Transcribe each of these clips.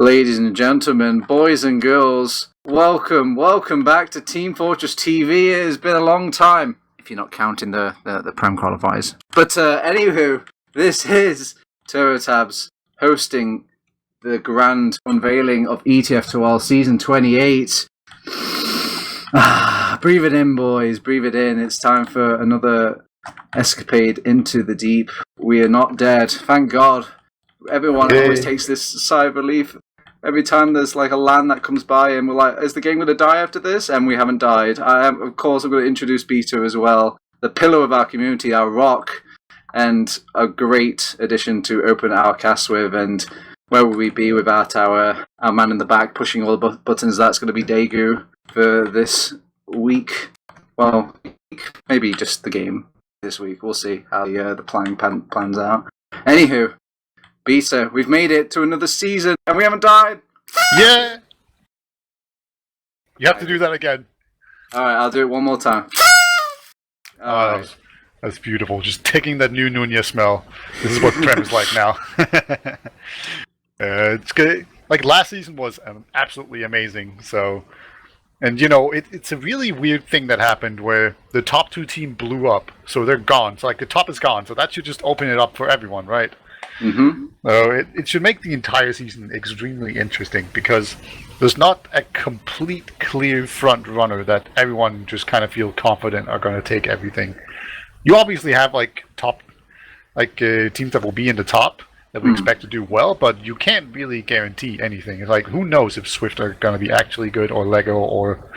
Ladies and gentlemen, boys and girls, welcome back to Team Fortress TV. It has been a long time, if you're not counting the Prem qualifiers. But anywho, this is TurboTabs hosting the grand unveiling of ETF2L Season 28. Breathe it in, boys, breathe it in. It's time for another escapade into the deep. We are not dead, thank God. Everyone always takes this sigh of relief every time there's like a land that comes by and we're like, is the game going to die after this? And we haven't died. Of course, I'm going to introduce Beta as well, the pillar of our community, our rock, and a great addition to open our cast with. And where would we be without our man in the back pushing all the buttons? That's going to be Degu for this week. Well, maybe just the game this week. We'll see how the planning plans out. Anywho, Beta, we've made it to another season, and we haven't died! Yeah! You have to do that again. Alright, I'll do it one more time. That's beautiful. Just taking that new nunya smell. This is what Prem is like now. It's good. Like, last season was absolutely amazing, so... And, you know, it's a really weird thing that happened where the top two team blew up, so they're gone. So, like, the top is gone, so that should just open it up for everyone, right? Mm-hmm. So it should make the entire season extremely interesting because there's not a complete clear front runner that everyone just kind of feel confident are going to take everything. You obviously have like teams that will be in the top that we expect to do well, but you can't really guarantee anything. It's like, who knows if Swift are going to be actually good, or Lego, or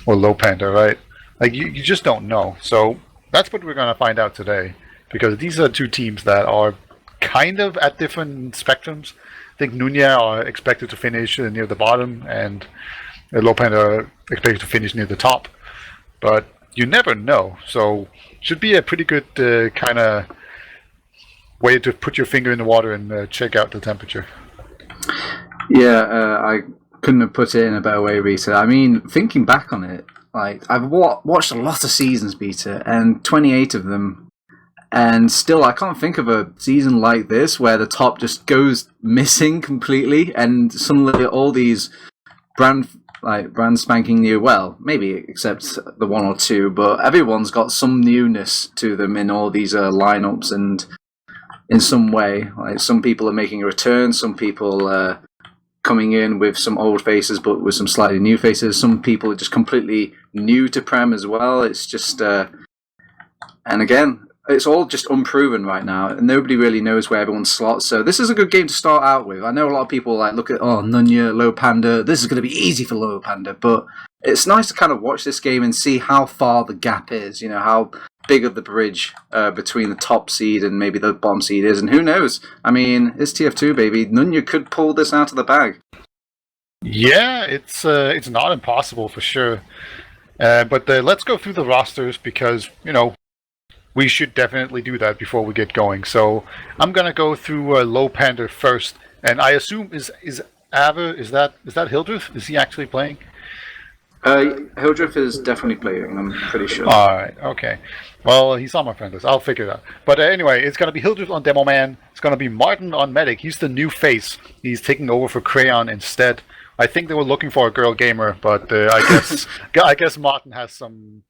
Lowpander, right? Like you just don't know. So that's what we're going to find out today, because these are two teams that are kind of at different spectrums. I think Nunya are expected to finish near the bottom, and Lowpander are expected to finish near the top. But you never know. So should be a pretty good kind of way to put your finger in the water and check out the temperature. Yeah, I couldn't have put it in a better way, Beta. I mean, thinking back on it, like I've watched a lot of seasons, Beta, and 28 of them. And still, I can't think of a season like this where the top just goes missing completely, and suddenly all these brand spanking new. Well, maybe except the one or two, but everyone's got some newness to them in all these lineups, and in some way, like some people are making a return, some people coming in with some old faces, but with some slightly new faces. Some people are just completely new to Prem as well. It's just, and again, it's all just unproven right now, and nobody really knows where everyone slots. So this is a good game to start out with. I know a lot of people like look at Nunya, Lowpander. This is going to be easy for Lowpander, but it's nice to kind of watch this game and see how far the gap is. You know, how big of the bridge between the top seed and maybe the bottom seed is, and who knows? I mean, it's TF2, baby. Nunya could pull this out of the bag. Yeah, it's not impossible for sure. But let's go through the rosters because we should definitely do that before we get going. So I'm gonna go through Lowpander first, and I assume is Ava, is that Hildreth? Is he actually playing? Hildreth is definitely playing. I'm pretty sure. All right, okay. Well, he's on my friend list. I'll figure it out. But anyway, it's gonna be Hildreth on Demo Man. It's gonna be Martin on Medic. He's the new face. He's taking over for Crayon instead. I think they were looking for a girl gamer, but I guess Martin has some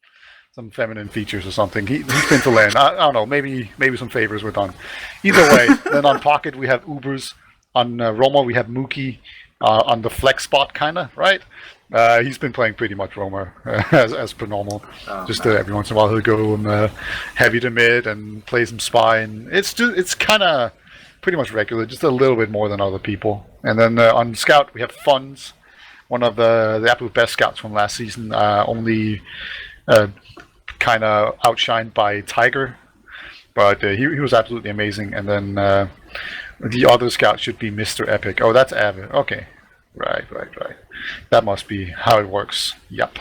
feminine features or something. He's been to land. I don't know. Maybe some favors were done. Either way, then on Pocket we have Ubers. On Roma we have Mookie. On the flex spot, kind of, right? He's been playing pretty much Roma as per normal. Just every once in a while he'll go heavy to mid and play some spy, and it's kind of pretty much regular, just a little bit more than other people. And then on Scout we have Funds, one of the absolute best scouts from last season. Only kind of outshined by Tiger, but he was absolutely amazing. And then the other scout should be Mr. Epic. Oh, that's Ava. Okay, right. That must be how it works. Yep.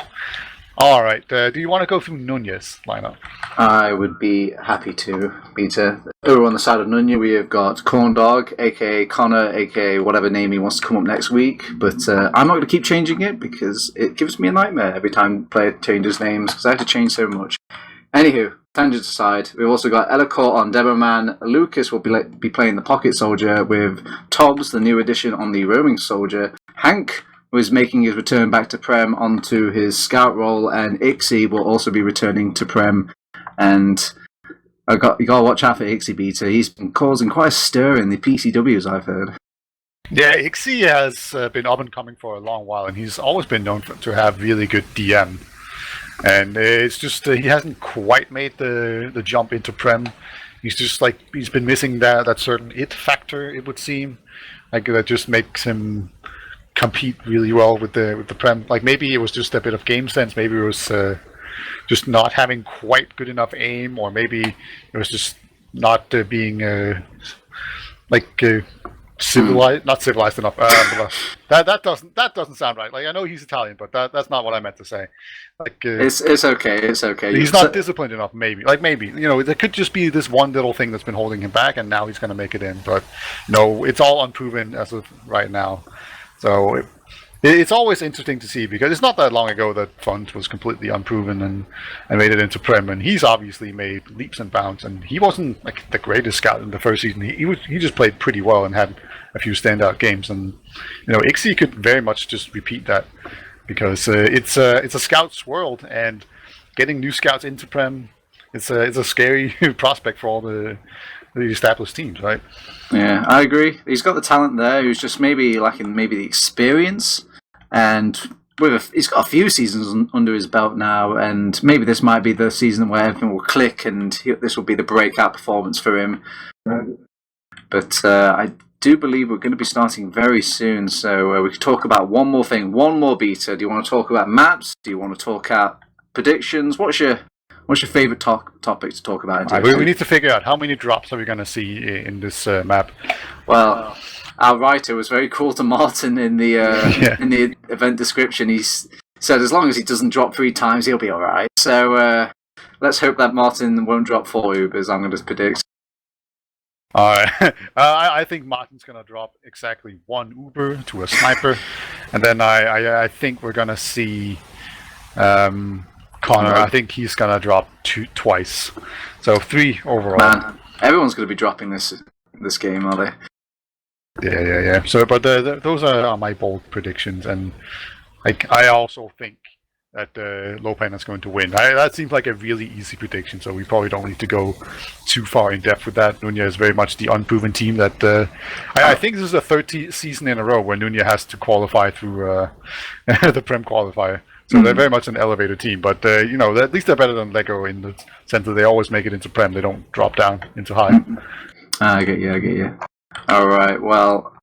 All right. Do you want to go through Nunya's lineup? I would be happy to, Peter. Over on the side of Nunya, we have got Corn Dog, aka Connor, aka whatever name he wants to come up next week. But I'm not going to keep changing it because it gives me a nightmare every time a player changes names because I have to change so much. Anywho, tangent aside, we've also got Elacore on Demoman. Lucas will be playing the Pocket Soldier with Tobbs, the new addition, on the Roaming Soldier. Hank was making his return back to Prem onto his scout role, and Ixie will also be returning to Prem. And you got to watch out for Ixie, Beta. He's been causing quite a stir in the PCWs, I've heard. Yeah, Ixie has been up and coming for a long while, and he's always been known to have really good DM. And it's just he hasn't quite made the jump into Prem. He's been missing that certain it factor, it would seem. Like that just makes him compete really well with the Prem. Like maybe it was just a bit of game sense, maybe it was just not having quite good enough aim, or maybe it was just not being civilized, not civilized enough. That doesn't sound right. Like I know he's Italian, but that's not what I meant to say. Like it's okay. It's okay. He's not disciplined enough. Maybe there could just be this one little thing that's been holding him back, and now he's going to make it in. But no, it's all unproven as of right now. So it's always interesting to see, because it's not that long ago that Font was completely unproven and made it into Prem, and he's obviously made leaps and bounds. And he wasn't like the greatest scout in the first season. He just played pretty well and had a few standout games. And Ixie could very much just repeat that, because it's a scout's world, and getting new scouts into Prem, it's a scary prospect for all the established teams, right? Yeah, I agree. He's got the talent there. He's just maybe lacking the experience, and he's got a few seasons under his belt now, and maybe this might be the season where everything will click, and this will be the breakout performance for him. But I do believe we're going to be starting very soon, so we could talk about one more thing, one more beta. Do you want to talk about maps? Do you want to talk about predictions? What's your favorite topic to talk about? We need to figure out how many drops are we going to see in this map. Well, our writer was very cool to Martin in the in the event description. He said as long as he doesn't drop 3 times, he'll be all right. So let's hope that Martin won't drop 4 Ubers. I'm going to predict. All right. I think Martin's going to drop exactly 1 Uber to a sniper, and then I think we're going to see Connor. I think he's going to drop twice, so 3 overall. Man, everyone's going to be dropping this game, are they? Yeah. So, but those are my bold predictions, and I also think that Lowpander is going to win. That seems like a really easy prediction, so we probably don't need to go too far in depth with that. Nunya is very much the unproven team that I think this is the 3rd season in a row where Nunya has to qualify through the Prem qualifier. So they're very much an elevator team, but at least they're better than Lego in the sense that they always make it into Prem. They don't drop down into high. I get you. All right, well,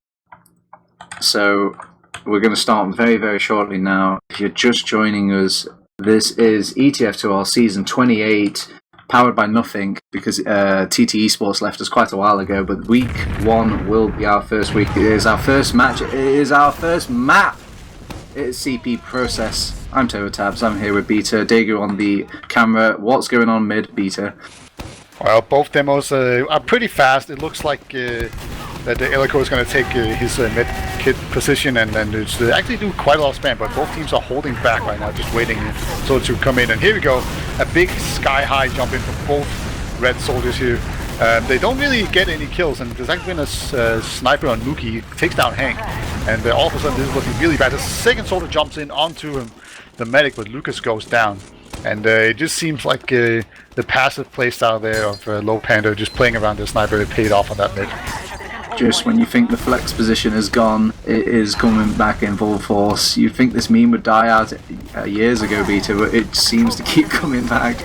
so we're going to start very, very shortly now. If you're just joining us, this is ETF2L Season 28, powered by nothing, because TT Esports left us quite a while ago, but Week 1 will be our first week. It is our first match. It is our first map. It's CP Process. I'm TurboTabs. I'm here with Beta. Degu on the camera. What's going on mid, Beta? Well, both demos are pretty fast. It looks like that Elico is going to take his mid kit position and then actually do quite a lot of spam, but both teams are holding back right now, just waiting so to come in. And here we go, a big sky-high jump in from both red soldiers here. They don't really get any kills, and there's actually been a sniper on Mookie, takes down Hank, and all of a sudden this is looking really bad. The second soldier jumps in onto the medic, but Lucas goes down. And it just seems like the passive playstyle there of Lowpander, just playing around the sniper, it paid off on that mid. Just when you think the flex position is gone, it is coming back in full force. You'd think this meme would die out years ago, Beta, but it seems to keep coming back.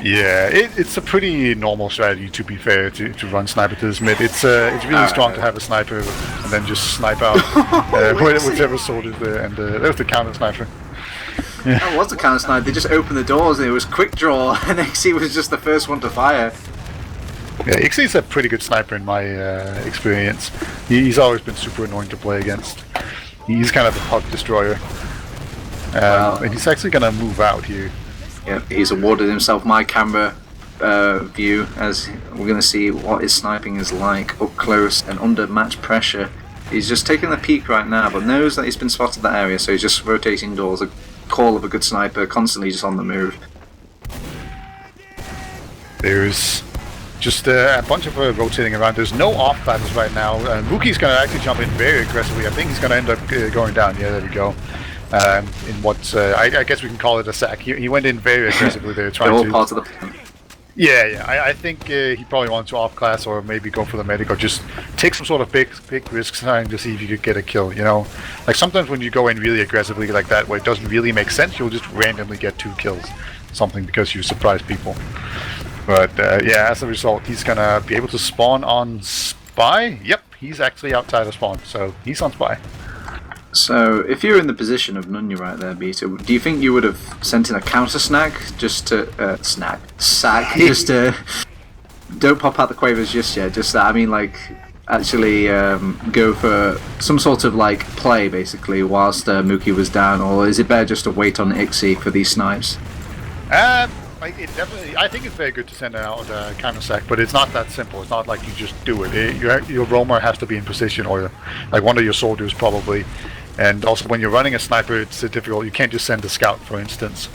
Yeah, it's a pretty normal strategy, to be fair, to run sniper to this mid. It's really strong to have a sniper and then just snipe out whichever soldier's there, and there's the counter sniper. Yeah. That was the counter sniper. They just opened the doors and it was quick draw, and Ixie was just the first one to fire. Yeah, Ixie's a pretty good sniper in my experience. He's always been super annoying to play against. He's kind of a puck destroyer. And he's actually going to move out here. Yeah, he's awarded himself my camera view, as we're going to see what his sniping is like up close and under match pressure. He's just taking the peek right now, but knows that he's been spotted in that area, so he's just rotating doors. A call of a good sniper, constantly just on the move. There's just a bunch of rotating around. There's no off classes right now. Mookie's going to actually jump in very aggressively. I think he's going to end up going down. Yeah, there we go. In what I guess we can call it a sack. He went in very aggressively there, trying all to. part of the plan. Yeah. I think he probably wants to off class or maybe go for the medic or just take some sort of big risks trying to see if you could get a kill. You know, like sometimes when you go in really aggressively like that, where it doesn't really make sense, you'll just randomly get 2 kills, something because you surprise people. But yeah, as a result, he's gonna be able to spawn on Spy. Yep, he's actually outside of spawn, so he's on Spy. So, if you're in the position of Nunya right there, Beta, do you think you would have sent in a counter snag just to sack, just to don't pop out the quavers just yet? Just that, I mean, like actually go for some sort of like play basically whilst Mookie was down, or is it better just to wait on Ixie for these snipes? Like it definitely, I think it's very good to send out a counter sack, but it's not that simple. It's not like you just do it. Your roamer has to be in position, or like one of your soldiers probably. And also, when you're running a sniper, it's difficult. You can't just send a scout, for instance.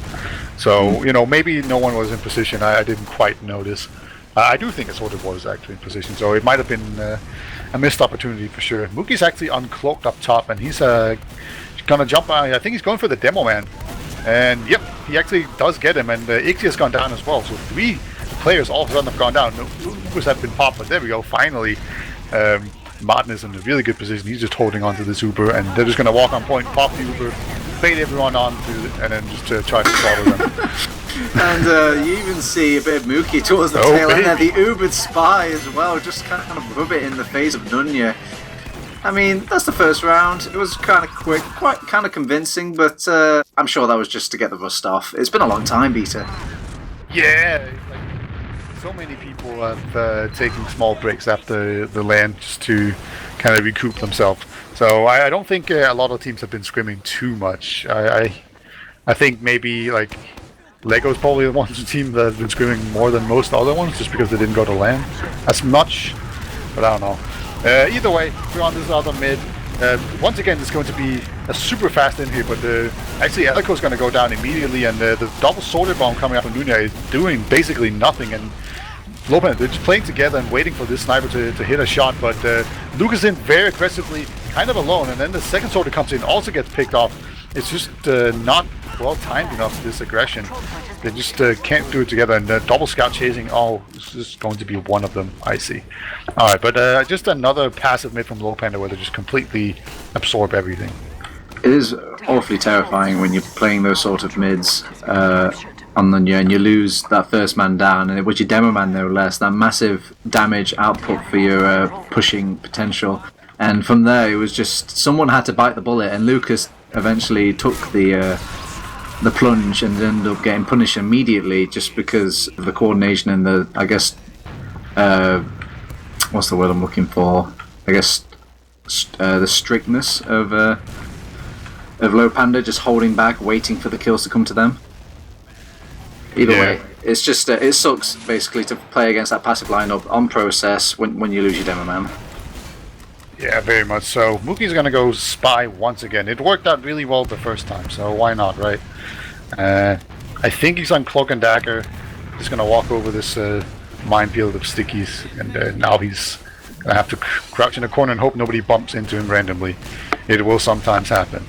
So you know, maybe no one was in position. I didn't quite notice. I do think a soldier was actually in position, so it might have been a missed opportunity for sure. Mookie's actually uncloaked up top, and he's gonna jump. I think he's going for the demo man. And yep, he actually does get him, and Ixie has gone down as well. So 3 players all of a sudden have gone down. No Ubers have been popped, but there we go. Finally, Martin is in a really good position. He's just holding on to this Uber, and they're just going to walk on point, pop the Uber, bait everyone on, and then just try to slaughter them. And you even see a bit of Mookie towards the tail end there. The Ubered Spy as well, just kind of rub it in the face of Nunya. I mean, that's the first round. It was kind of quick, quite kind of convincing, but I'm sure that was just to get the rust off. It's been a long time, Beta. Yeah, like, so many people have taken small breaks after the land just to kind of recoup themselves. So I don't think a lot of teams have been scrimming too much. I think maybe like Lego's probably the one team that has been scrimming more than most other ones, just because they didn't go to land as much. But I don't know. Either way, we're on this other mid. Once again, it's going to be a super fast in here, but actually Eliko's going to go down immediately, and the double soldier bomb coming up from Nunya is doing basically nothing, and Lowpander, they're just playing together and waiting for this sniper to hit a shot, but Luke is in very aggressively, kind of alone, and then the second soldier comes in, also gets picked off. It's just not well timed enough, this aggression. They just can't do it together, and double scout chasing, this is going to be one of them, I see. Alright, but just another passive mid from Lowpander where they just completely absorb everything. It is awfully terrifying when you're playing those sort of mids on Nunya and you lose that first man down, and it was your demo man no less, that massive damage output for your pushing potential. And from there, it was just someone had to bite the bullet, and Lucas eventually took the plunge and ended up getting punished immediately just because of the coordination and the, I guess, what's the word I'm looking for? I guess the strictness of Lowpander, just holding back, waiting for the kills to come to them. Either way, it's just it sucks basically to play against that passive lineup on process when you lose your demo man. Yeah, very much so. Mookie's gonna go spy once again. It worked out really well the first time, so why not, right? I think he's on Cloak and Dagger. He's gonna walk over this minefield of stickies, and now he's gonna have to crouch in a corner and hope nobody bumps into him randomly. It will sometimes happen.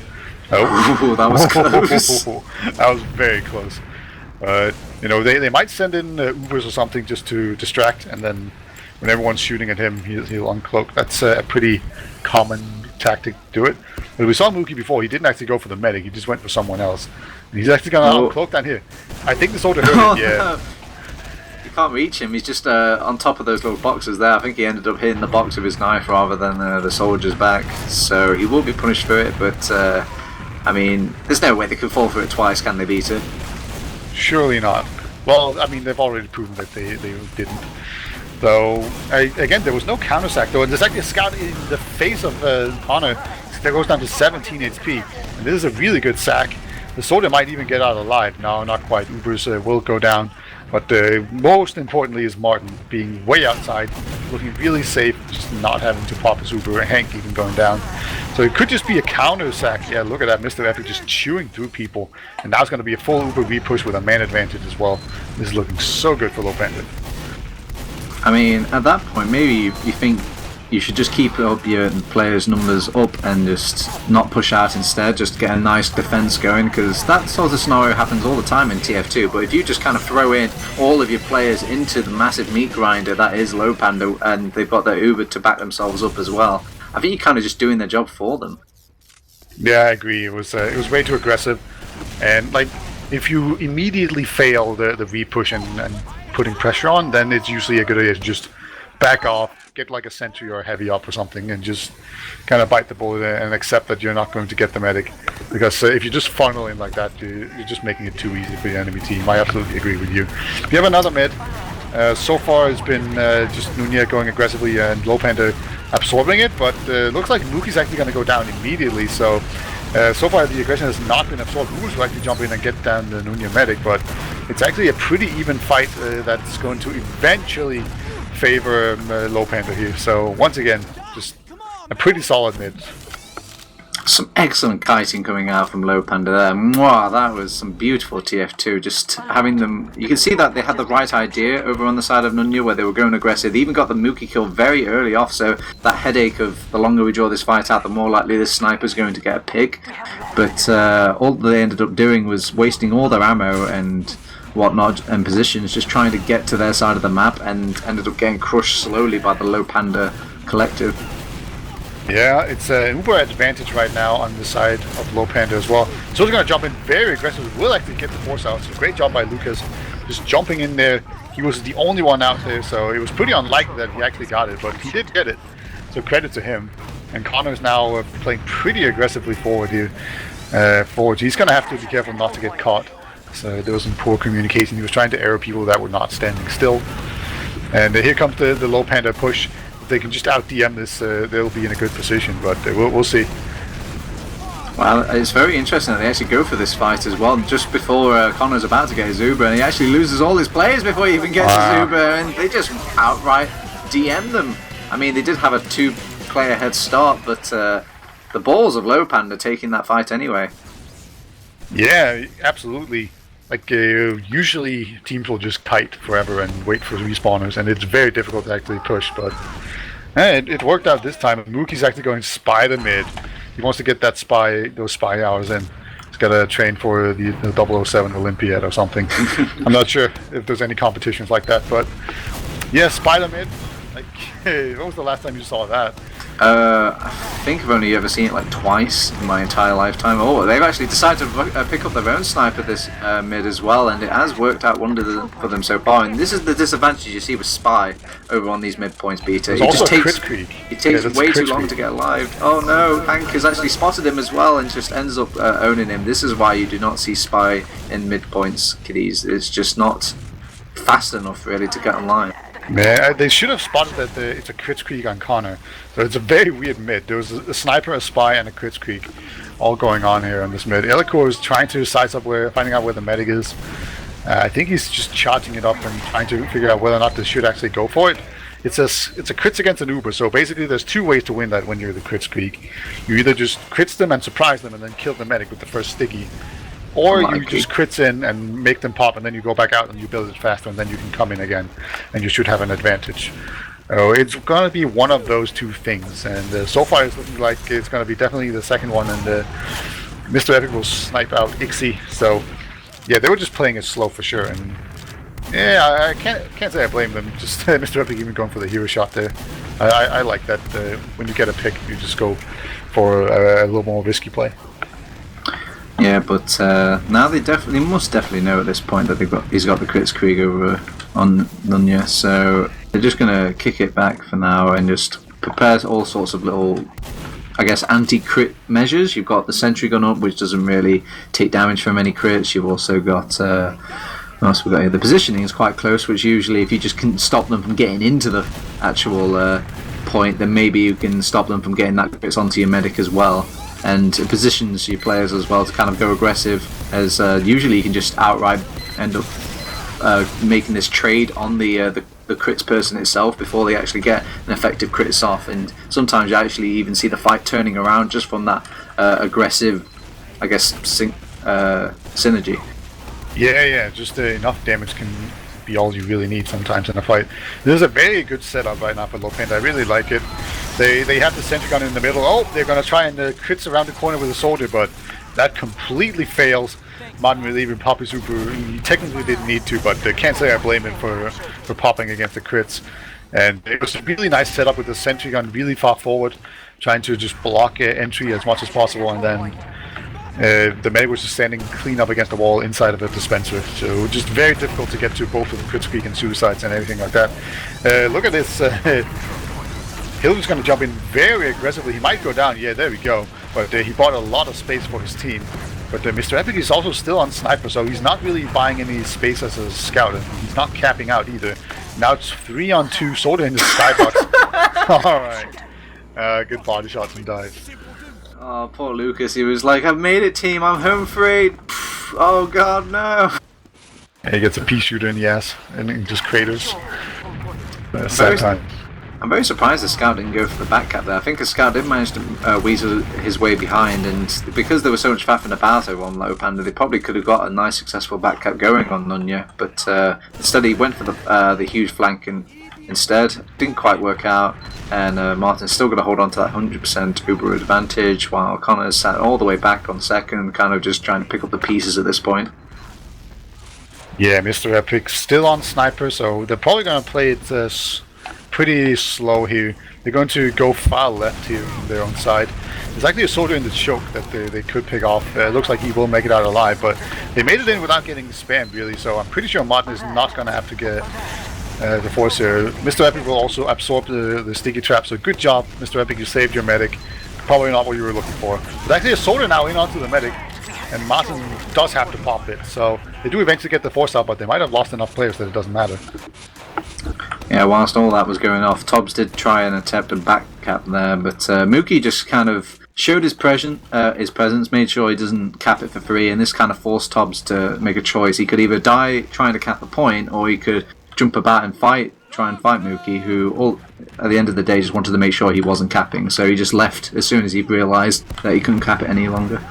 Oh, that was close. That was very close. You know, they might send in Ubers or something just to distract, and then when everyone's shooting at him, he'll uncloak. That's a pretty common tactic to do it. But we saw Mookie before. He didn't actually go for the medic. He just went for someone else. And he's actually going to uncloak down here. I think the soldier heard it, yeah. No. You can't reach him. He's just on top of those little boxes there. I think he ended up hitting the box with his knife rather than the soldier's back. So he will be punished for it, but I mean, there's no way they can fall for it twice, can they, Beta? Surely not. Well, I mean, they've already proven that they didn't. So, again, there was no counter sack though, and there's actually a scout in the face of Honor that goes down to 17 HP. And this is a really good sack. The soldier might even get out alive. No, not quite. Ubers will go down. But most importantly is Martin being way outside, looking really safe, just not having to pop his Uber, and Hank even going down. So it could just be a counter sack. Yeah, look at that, Mr. Epic just chewing through people. And now it's going to be a full Uber repush with a man advantage as well. This is looking so good for Lowpander. I mean, at that point, maybe you think you should just keep up your players' numbers up and just not push out instead, just get a nice defense going, because that sort of scenario happens all the time in TF2. But if you just kind of throw in all of your players into the massive meat grinder that is Lowpander, and they've got their Uber to back themselves up as well, I think you're kind of just doing their job for them. Yeah, I agree. It was way too aggressive, and like if you immediately fail the re-push and putting pressure on, then it's usually a good idea to just back off, get like a sentry or a heavy up or something, and just kind of bite the bullet and accept that you're not going to get the medic. Because if you just funnel in like that, you're just making it too easy for the enemy team. I absolutely agree with you. We have another mid. So far it's been just Nunya going aggressively and Lowpander absorbing it, but looks like Mookie's actually going to go down immediately. So far the aggression has not been absorbed. Moose will actually jump in and get down the Nunya medic, but it's actually a pretty even fight that's going to eventually favor Lowpander here. So once again, just a pretty solid mid. Some excellent kiting coming out from Lowpander there. Mwah, that was some beautiful TF2. Just having them, you can see that they had the right idea over on the side of Nunya where they were going aggressive. They even got the Mookie kill very early off, so that headache of the longer we draw this fight out, the more likely this sniper's going to get a pick. But all they ended up doing was wasting all their ammo and whatnot and positions, just trying to get to their side of the map, and ended up getting crushed slowly by the Lowpander collective. Yeah, it's an uber advantage right now on the side of Lowpander as well. So he's going to jump in very aggressively. Will actually get the force out. So great job by Lucas, just jumping in there. He was the only one out there, so it was pretty unlikely that he actually got it, but he did get it. So credit to him. And Connor's now playing pretty aggressively forward here. He's going to have to be careful not to get caught. So there was some poor communication. He was trying to arrow people that were not standing still. And here comes the Lowpander push. If they can just out-DM this, they'll be in a good position, but we'll see. Well, it's very interesting that they actually go for this fight as well, just before Connor's about to get his Uber, and he actually loses all his players before he even gets his Uber, and they just outright DM them. I mean, they did have a 2-player head start, but the balls of Lowpander taking that fight anyway. Yeah, absolutely. Like, usually teams will just kite forever and wait for respawners, and it's very difficult to actually push, but it worked out this time. Mookie's actually going spider mid. He wants to get those spy hours in. He's got to train for the 007 Olympiad or something. I'm not sure if there's any competitions like that, but yeah, spider mid. Like, when was the last time you saw that? I think I've only ever seen it like twice in my entire lifetime. Oh, they've actually decided to pick up their own sniper this mid as well, and it has worked out wonders for them so far. And this is the disadvantage you see with Spy over on these midpoints, Beta. It just takes way too long to get alive. Oh no, Hank has actually spotted him as well and just ends up owning him. This is why you do not see Spy in midpoints, kiddies. It's just not fast enough really to get online. Man, they should have spotted that it's a crit creek on Connor. So it's a very weird mid. There was a sniper, a spy, and a crit creek all going on here on this mid. Elikor is trying to size up finding out where the medic is. I think he's just charging it up and trying to figure out whether or not they should actually go for it. It's a crits against an Uber, so basically there's 2 ways to win that when you're the crits creek. You either just crits them and surprise them and then kill the medic with the first sticky, or you just crits in and make them pop, and then you go back out and you build it faster, and then you can come in again, and you should have an advantage. It's going to be one of those 2 things, and so far it's looking like it's going to be definitely the second one, and Mr. Epic will snipe out Ixie. So yeah, they were just playing it slow for sure, and yeah, I can't say I blame them. Just Mr. Epic even going for the hero shot there. I like that when you get a pick, you just go for a little more risky play. Yeah, but now they must definitely know at this point that he's got the crits Krieg over on Nunya, so they're just gonna kick it back for now and just prepare all sorts of little, I guess, anti-crit measures. You've got the sentry gun up, which doesn't really take damage from any crits. You've also got what else we got here? The positioning is quite close, which usually if you just can stop them from getting into the actual point, then maybe you can stop them from getting that crits onto your medic as well. And it positions your players as well to kind of go aggressive, as usually you can just outright end up making this trade on the crits person itself before they actually get an effective crits off, and sometimes you actually even see the fight turning around just from that aggressive, I guess, synergy. Yeah, just enough damage be all you really need sometimes in a fight. This is a very good setup right now for Lowpander. I really like it. They have the sentry gun in the middle. Oh, they're gonna try and crits around the corner with a soldier, but that completely fails. Martin will even pop his super. He technically didn't need to, but can't say I blame him for popping against the crits. And it was a really nice setup with the sentry gun really far forward, trying to just block entry as much as possible, and then the medic was just standing clean up against the wall inside of a dispenser. So just very difficult to get to both with the crit streak and suicides and everything like that. Look at this. Hilda's going to jump in very aggressively. He might go down. Yeah, there we go. But he bought a lot of space for his team. But Mr. Epic is also still on sniper, so he's not really buying any space as a scout, and he's not capping out either. Now it's 3-on-2, soldier in the skybox. Alright. Good body shots and dives. Oh, poor Lucas. He was like, I've made it, team. I'm home free. Oh, God, no. And he gets a pea shooter in the ass and just craters. Sad time. I'm very surprised the scout didn't go for the back cap there. I think the scout did manage to weasel his way behind, and because there was so much faffing about over on Lowpander, they probably could have got a nice successful back cap going on Nunya, but instead he went for the huge flank instead. Didn't quite work out, and Martin's still going to hold on to that 100% Uber advantage, while Connor's sat all the way back on second, kind of just trying to pick up the pieces at this point. Yeah, Mr. Epic still on sniper, so they're probably going to play it pretty slow here. They're going to go far left here on their own side. There's actually a soldier in the choke that they could pick off. It looks like he will make it out alive, but they made it in without getting spammed really, so I'm pretty sure Martin is not going to have to get the force here. Mr. Epic will also absorb the sticky trap, so good job, Mr. Epic, you saved your medic. Probably not what you were looking for. But actually a soldier now in onto the medic, and Martin does have to pop it, so they do eventually get the force out, but they might have lost enough players that it doesn't matter. Yeah, whilst all that was going off, Tobbs did try and attempt a back cap there, but Mookie just kind of showed his presence, made sure he doesn't cap it for free, and this kind of forced Tobbs to make a choice. He could either die trying to cap the point, or he could jump about and try and fight Mookie, who at the end of the day just wanted to make sure he wasn't capping, so he just left as soon as he realised that he couldn't cap it any longer.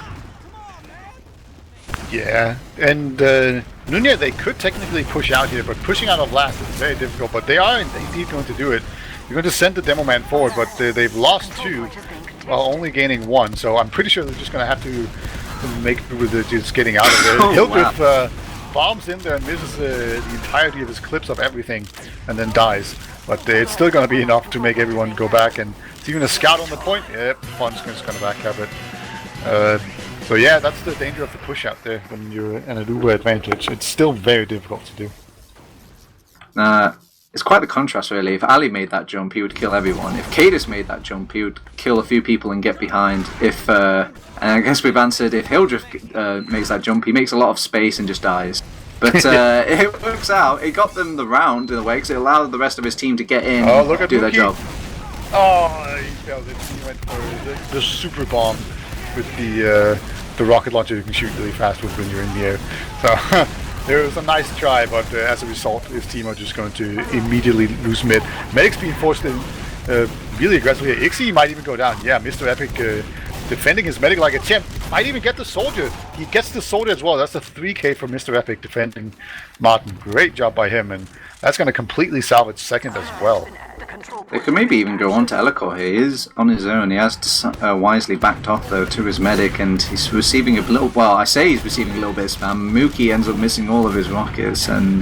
Yeah, and Nunya, they could technically push out here, but pushing out of last is very difficult, but they are indeed going to do it. They're going to send the demo man forward, but they've lost 2 while only gaining 1, so I'm pretty sure they're just going to have to make it with just getting out of there. Hildreth bombs in there and misses the entirety of his clips of everything and then dies, but it's still going to be enough to make everyone go back, and it's even a scout on the point. Yep, Fun's just going to back up it. So yeah, that's the danger of the push out there when you're in an Uber advantage. It's still very difficult to do. It's quite the contrast really. If Ali made that jump, he would kill everyone. If Cadis made that jump, he would kill a few people and get behind. And I guess we've answered, if Hildreth makes that jump, he makes a lot of space and just dies. But it works out. It got them the round in a way, because it allowed the rest of his team to get in and do their job. Oh, he failed it. He went for the super bomb with the rocket launcher you can shoot really fast with when you're in the air. So it was a nice try, but as a result, his team are just going to immediately lose mid. Medic's being forced in really aggressively. Ixie might even go down. Yeah, Mr. Epic defending his medic like a champ. Might even get the soldier. He gets the soldier as well. That's a 3k from Mr. Epic defending Martin. Great job by him, and that's going to completely salvage second as well. They could maybe even go on to Elikor here. He is on his own. He has wisely backed off though to his medic, and he's receiving a little. Well, I say he's receiving a little bit of spam. Mookie ends up missing all of his rockets, and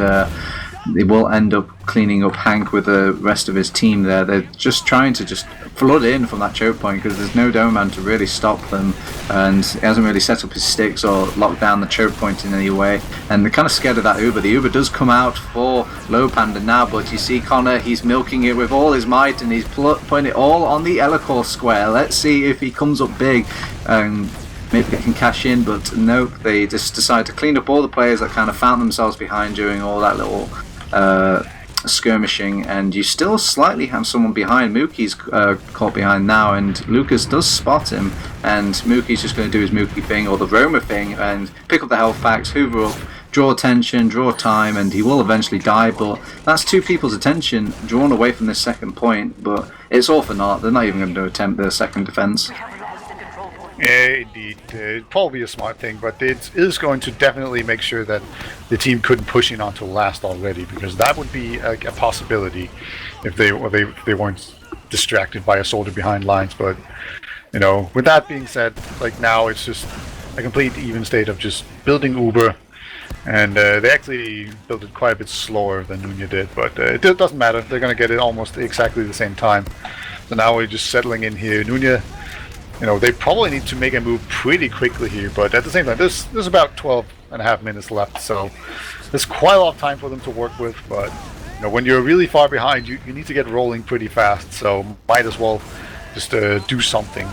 they will end up cleaning up Hank with the rest of his team there. They're just trying to just flood in from that choke point because there's no Doman to really stop them, and he hasn't really set up his sticks or locked down the choke point in any way, and they're kind of scared of that Uber. The Uber does come out for Lowpander now, but you see Connor, he's milking it with all his might, and he's putting it all on the Elikor square. Let's see if he comes up big and maybe they can cash in, but no, they just decide to clean up all the players that kind of found themselves behind during all that little skirmishing, and you still slightly have someone behind. Mookie's caught behind now, and Lucas does spot him, and Mookie's just going to do his Mookie thing, or the Roma thing, and pick up the health packs, hoover up, draw attention, draw time, and he will eventually die, but that's 2 people's attention drawn away from this second point, but it's all for naught. They're not even going to attempt their second defense. Indeed. It'd probably be a smart thing, but it is going to definitely make sure that the team couldn't push in onto last already, because that would be a possibility if they weren't distracted by a soldier behind lines. But with that being said, like now it's just a complete even state of just building Uber, and they actually built it quite a bit slower than Nunya did, but it doesn't matter. They're going to get it almost exactly the same time. So now we're just settling in here. Nunya, they probably need to make a move pretty quickly here, but at the same time, there's about 12 and a half minutes left, so there's quite a lot of time for them to work with. But when you're really far behind, you need to get rolling pretty fast, so might as well just do something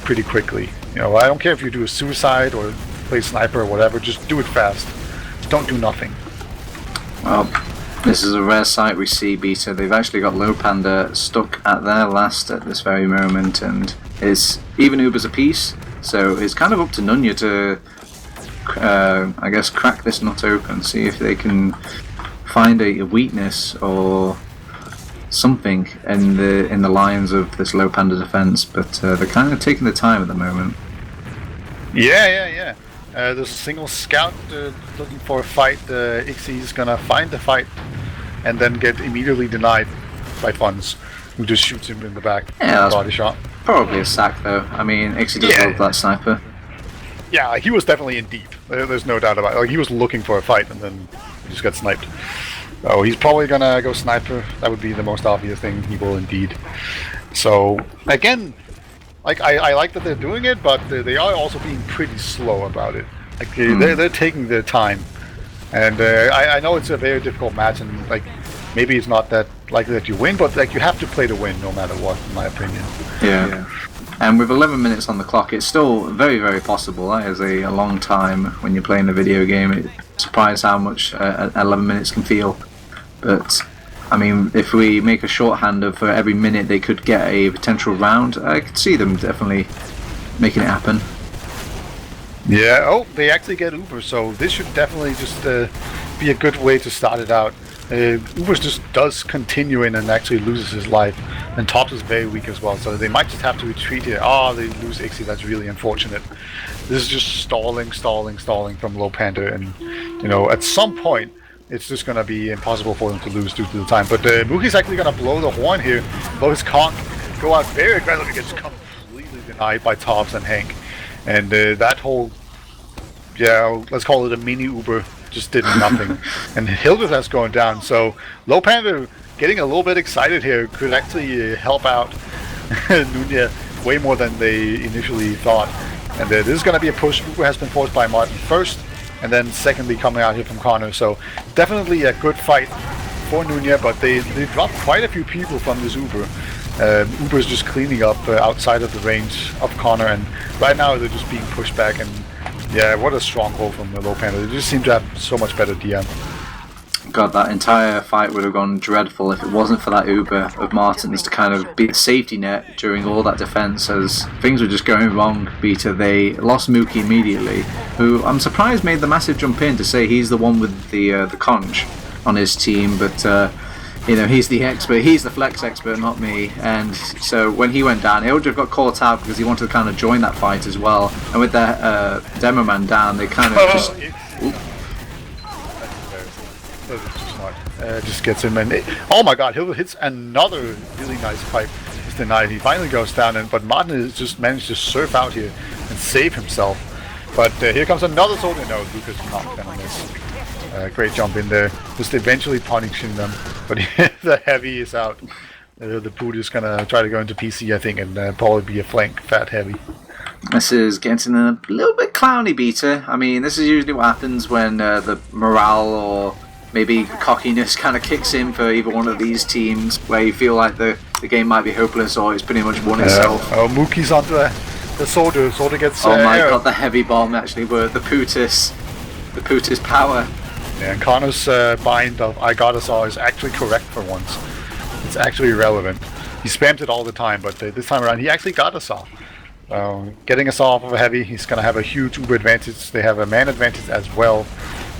pretty quickly. I don't care if you do a suicide or play sniper or whatever, just do it fast. Just don't do nothing. Well, this is a rare sight we see, Beta. They've actually got Lowpander stuck at their last at this very moment, and it's even Uber's a piece, so it's kind of up to Nunya to, I guess, crack this nut open, see if they can find a weakness or something in the lines of this Lowpander defense, but they're kind of taking the time at the moment. Yeah. There's a single scout looking for a fight. Ixie's gonna find the fight and then get immediately denied by Funds, who just shoots him in the back. Yeah, body shot. Probably a sack though. I mean, Ixie does love that sniper. Yeah, he was definitely in deep. There's no doubt about it. Like, he was looking for a fight and then he just got sniped. Oh, he's probably gonna go sniper. That would be the most obvious thing. He will indeed. So again, like I like that they're doing it, but they are also being pretty slow about it. Like they're taking their time, and I know it's a very difficult match, and like maybe it's not that likely that you win, but like you have to play to win no matter what, in my opinion. Yeah. And with 11 minutes on the clock, it's still very, very possible. That is a long time when you're playing a video game. It's surprised how much 11 minutes can feel. But, I mean, if we make a shorthand of for every minute they could get a potential round, I could see them definitely making it happen. Yeah, oh, they actually get Uber, so this should definitely just be a good way to start it out. Uber just does continue in and actually loses his life, and Tops is very weak as well, so they might just have to retreat here. Oh, they lose Ixie, that's really unfortunate. This is just stalling from Lowpander, and at some point it's just gonna be impossible for them to lose due to the time. But Mookie's actually gonna blow the horn here, blow his conch, go out very aggressively, gets completely denied by Tops and Hank. And that whole, let's call it a mini Uber, just did nothing. And Hildreth's going down, so Lowpander getting a little bit excited here could actually help out Nunya way more than they initially thought. And this is going to be a push. Uber has been forced by Martin first, and then secondly coming out here from Connor. So definitely a good fight for Nunya, but they dropped quite a few people from this Uber. Uber's just cleaning up outside of the range of Connor, and right now they're just being pushed back, and what a stronghold from the Lowpander. They just seem to have so much better DM. God, that entire fight would have gone dreadful if it wasn't for that Uber of Martin's to kind of be a safety net during all that defense, as things were just going wrong. Beta, they lost Mookie immediately, who I'm surprised made the massive jump in to say he's the one with the conch on his team, but he's the expert, he's the flex expert, not me. And so when he went down, Hildreth got caught out because he wanted to kind of join that fight as well. And with their demo man down, they kind of just... Just gets him, and oh my god, Hildreth hits another really nice pipe. It's denied. He finally goes down, but Martin has just managed to surf out here and save himself. But here comes another soldier. No, Lucas is not gonna miss. Great jump in there, just eventually punishing them. But the heavy is out. The boot is gonna try to go into PC, I think, and probably be a flank fat heavy. This is getting a little bit clowny, Beta. I mean, this is usually what happens when the morale or maybe cockiness kind of kicks in for either one of these teams, where you feel like the game might be hopeless or it's pretty much won itself. Oh, Mookie's onto the soldier. Soldier gets. Oh my god, the heavy bomb actually were the Putis power. Yeah, and Connor's bind of I got us all is actually correct for once. It's actually relevant. He spammed it all the time, but this time around he actually got us off. Getting us off of a heavy, he's going to have a huge Uber advantage. They have a man advantage as well.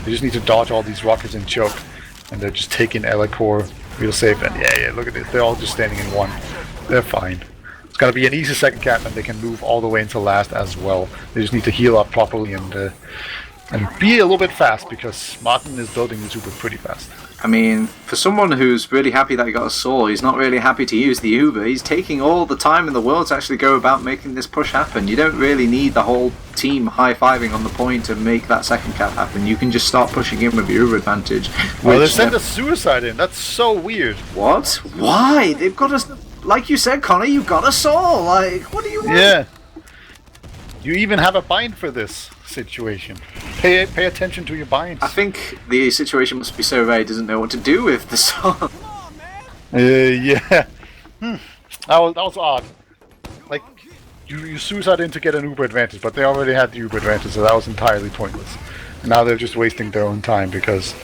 They just need to dodge all these rockets and choke, and they're just taking Elecor real safe. And yeah, look at this. They're all just standing in one. They're fine. It's going to be an easy second cap, and they can move all the way into last as well. They just need to heal up properly and be a little bit fast, because Martin is building this Uber pretty fast. I mean, for someone who's really happy that he got a soul, he's not really happy to use the Uber. He's taking all the time in the world to actually go about making this push happen. You don't really need the whole team high-fiving on the point to make that second cap happen. You can just start pushing in with your Uber advantage. Well, they sent a suicide in. That's so weird. What? Why? They've got a... Like you said, Connor, you've got a soul. Like, what do you want? Yeah. You even have a bind for this situation. Pay attention to your binds. I think the situation must be so rare he doesn't know what to do with the soul. Yeah. That was odd. Like, you suicide in to get an Uber advantage, but they already had the Uber advantage, so that was entirely pointless. And now they're just wasting their own time, because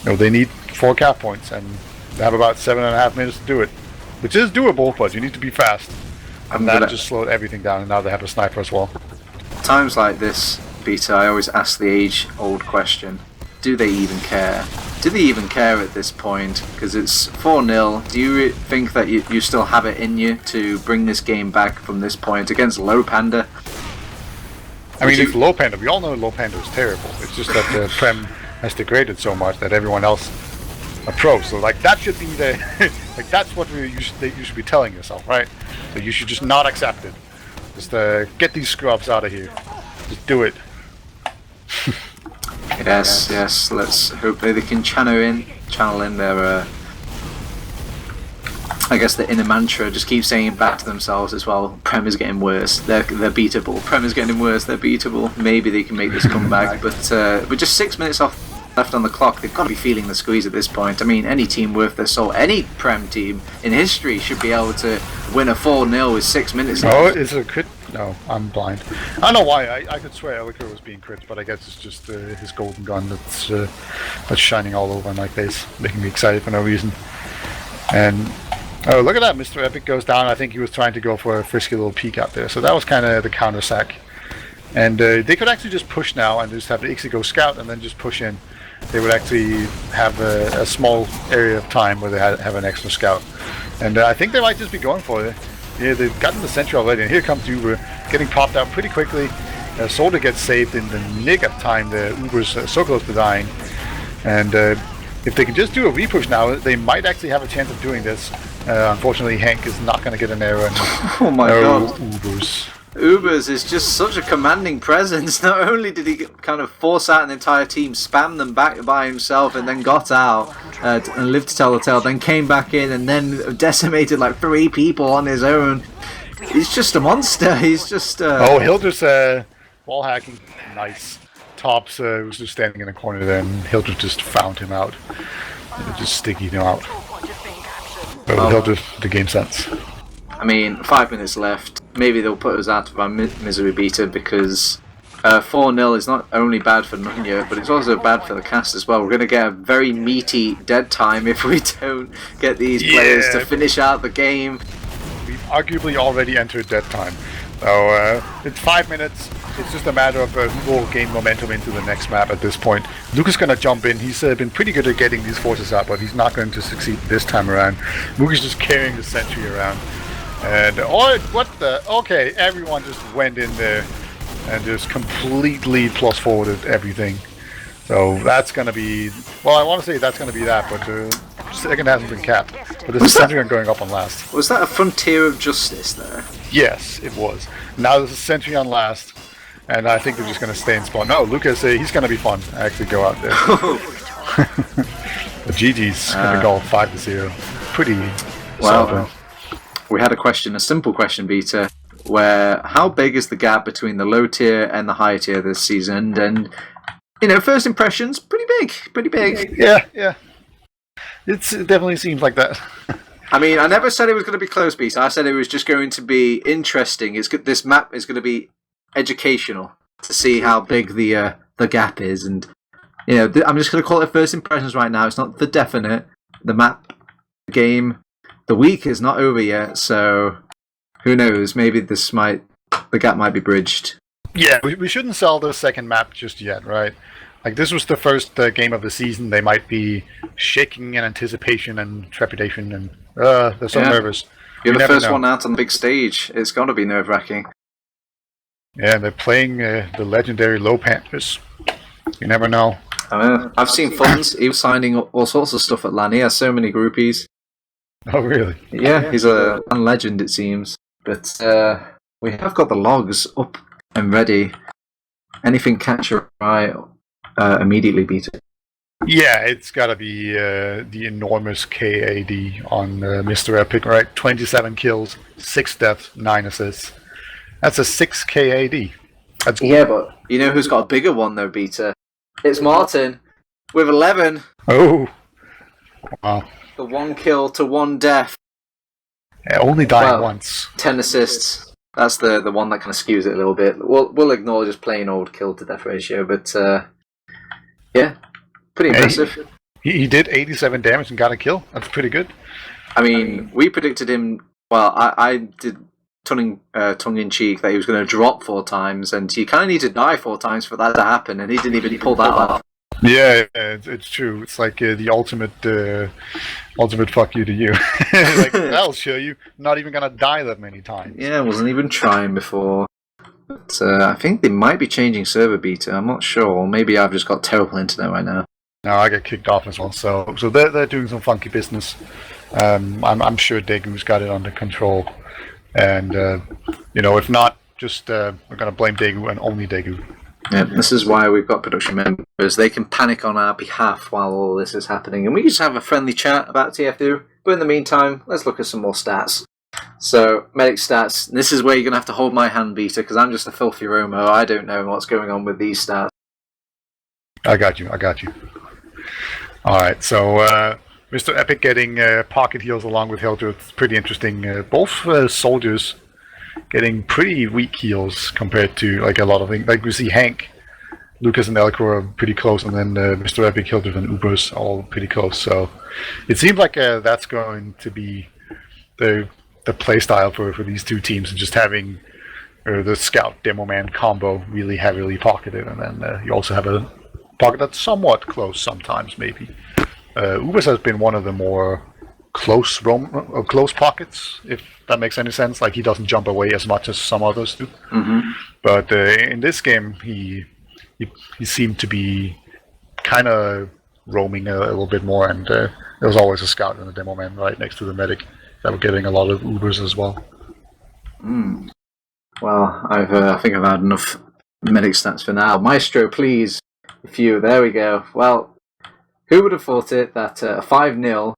they need 4 cap points, and they have about 7.5 minutes to do it. Which is doable, but you need to be fast. And that just slowed everything down, and now they have a sniper as well. Times like this, Peter, I always ask the age-old question. Do they even care? Do they even care at this point? Because it's 4-0. Do you think that you still have it in you to bring this game back from this point against Lowpander? I mean, it's Lowpander. We all know Lowpander is terrible. It's just that the Prem has degraded so much that everyone else are pro. So, like, that should be the... like, that's what you should be telling yourself, right? So you should just not accept it. Just get these scrubs out of here. Just do it. Yes. Let's hope they can channel in their, I guess, the inner mantra. Just keep saying it back to themselves as well. Prem is getting worse. They're beatable. Prem is getting worse. They're beatable. Maybe they can make this comeback. But with just 6 minutes left on the clock, they've got to be feeling the squeeze at this point. I mean, any team worth their salt, any Prem team in history should be able to win a 4-0 with 6 minutes left. Oh, is it a crit? No, I'm blind. I don't know why. I could swear Eliker was being crit, but I guess it's just his golden gun that's shining all over my face, making me excited for no reason. And oh, look at that! Mr. Epic goes down. I think he was trying to go for a frisky little peek out there, so that was kind of the counter sack. And they could actually just push now and just have the Ixie go scout and then just push in. They would actually have a small area of time where they have an extra scout. And I think they might just be going for it. Yeah, they've gotten the sentry already, and here comes Uber, getting popped out pretty quickly. Soldier gets saved in the nick of time. The Uber's so close to dying. And if they can just do a repush now, they might actually have a chance of doing this. Unfortunately, Hank is not going to get an arrow. Oh my god. Ubers. Ubers is just such a commanding presence. Not only did he kind of force out an entire team, spam them back by himself, and then got out and lived to tell the tale, then came back in and then decimated like 3 people on his own. He's just a monster. He's just... Oh, Hilder's wall hacking. Nice. Tops was just standing in a corner there, and Hilder just found him out. Just sticking him out. Hilder, the game sense. I mean, 5 minutes left. Maybe they'll put us out of our misery, Beta, because 4-0 is not only bad for Nunya, but it's also bad for the cast as well. We're going to get a very meaty dead time if we don't get these players to finish out the game. We've arguably already entered dead time. So it's 5 minutes. It's just a matter of who will gain momentum into the next map at this point. Luke is going to jump in. He's been pretty good at getting these forces out, but he's not going to succeed this time around. Luke is just carrying the sentry around. And what the? Okay, everyone just went in there and just completely plus forwarded everything. So that's gonna be. Well, I want to say that's gonna be that, but the second hasn't been capped. But there's a sentry gun going up on last. Was that a frontier of justice there? Yes, it was. Now there's a sentry on last, and I think they're just gonna stay in spawn. No, Lucas, he's gonna be fun. Actually, go out there. The GG's gonna go 5-0. Pretty solid. We had a simple question, Beta, where how big is the gap between the low tier and the high tier this season? And, first impressions, pretty big. Yeah. It definitely seems like that. I mean, I never said it was going to be close, Beta. I said it was just going to be interesting. This map is going to be educational to see how big the gap is. And, I'm just going to call it first impressions right now. It's not for definite. The map, the game... The week is not over yet, so who knows? Maybe the gap might be bridged. Yeah, we shouldn't sell the second map just yet, right? Like, this was the first game of the season. They might be shaking in anticipation and trepidation, and they're so nervous. You're You the never first know. one out on the big stage. It's got to be nerve-wracking. Yeah, they're playing the legendary Lowpanders. You never know. I've seen Funds. He was signing all sorts of stuff at LAN. He has so many groupies. Oh, really? Yeah, he's a LAN legend, it seems. But we have got the logs up and ready. Anything catch your eye, immediately beat it. Yeah, it's got to be the enormous KAD on Mr. Epic, right? 27 kills, 6 deaths, 9 assists. That's a 6 KAD. That's Yeah, but you know who's got a bigger one though, Beta? It's Martin with 11. Oh, wow. The 1 kill to 1 death. Yeah, only dying once. 10 assists. That's the one that kind of skews it a little bit. We'll ignore just plain old kill to death ratio, but yeah, pretty impressive. He did 87 damage and got a kill. That's pretty good. I mean, we predicted him. Well, I did tongue in cheek that he was going to drop 4 times, and he kind of need to die 4 times for that to happen, and he didn't even pull that off. Yeah, it's true. It's like the ultimate fuck you to you. Like, I'll show you. Not even gonna die that many times. Yeah, wasn't even trying before. But I think they might be changing server beta. I'm not sure. Maybe I've just got terrible internet right now. No, I get kicked off as well. So they're doing some funky business. I'm sure Degu's got it under control. And if not, just we're gonna blame Degu and only Degu. Yeah, this is why we've got production members. They can panic on our behalf while all this is happening, and we just have a friendly chat about TF2. But in the meantime, let's look at some more stats. So, medic stats. This is where you're going to have to hold my hand, Beta, because I'm just a filthy Romo. I don't know what's going on with these stats. I got you. Alright, so Mr. Epic getting pocket heals along with Hildur. It's pretty interesting. Both soldiers getting pretty weak heals compared to like a lot of things. Like we see Hank, Lucas, and Elcor are pretty close, and then Mr. Epic, Hildur, and Ubers all pretty close. So it seems like that's going to be the play style for these two teams, and just having the scout demo man combo really heavily pocketed, and then you also have a pocket that's somewhat close sometimes, maybe. Ubers has been one of the more close pockets, if that makes any sense. Like, he doesn't jump away as much as some others do. Mm-hmm. But in this game, he seemed to be kind of roaming a little bit more, and there was always a scout and a demo man right next to the medic that were getting a lot of Ubers as well. Well, I think I've had enough medic stats for now. Maestro, please. A few. There we go. Well, who would have thought it that a 5-0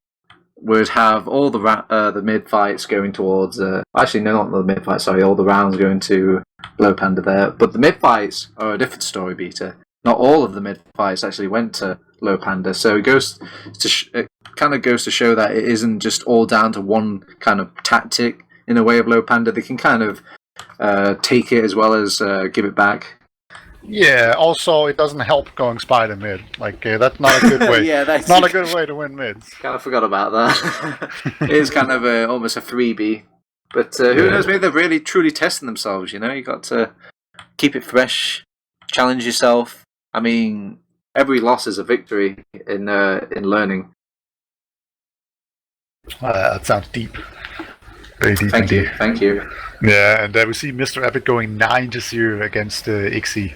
would have all the mid fights going towards. Actually, no, not the mid fights. Sorry, all the rounds going to Lowpander there. But the mid fights are a different story, Beta. Not all of the mid fights actually went to Lowpander. So it goes to it kind of goes to show that it isn't just all down to one kind of tactic in a way of Lowpander. They can kind of take it as well as give it back. Yeah, also, it doesn't help going spider mid. Like, that's not a good way. Yeah, that's not a good way to win mids. Kind of forgot about that. It is kind of almost a freebie. But who knows, maybe they're really truly testing themselves, you know? You got to keep it fresh, challenge yourself. I mean, every loss is a victory in learning. That sounds deep. Very deep. Thank you. Yeah, and we see Mr. Epic going 9-0 against Ixie.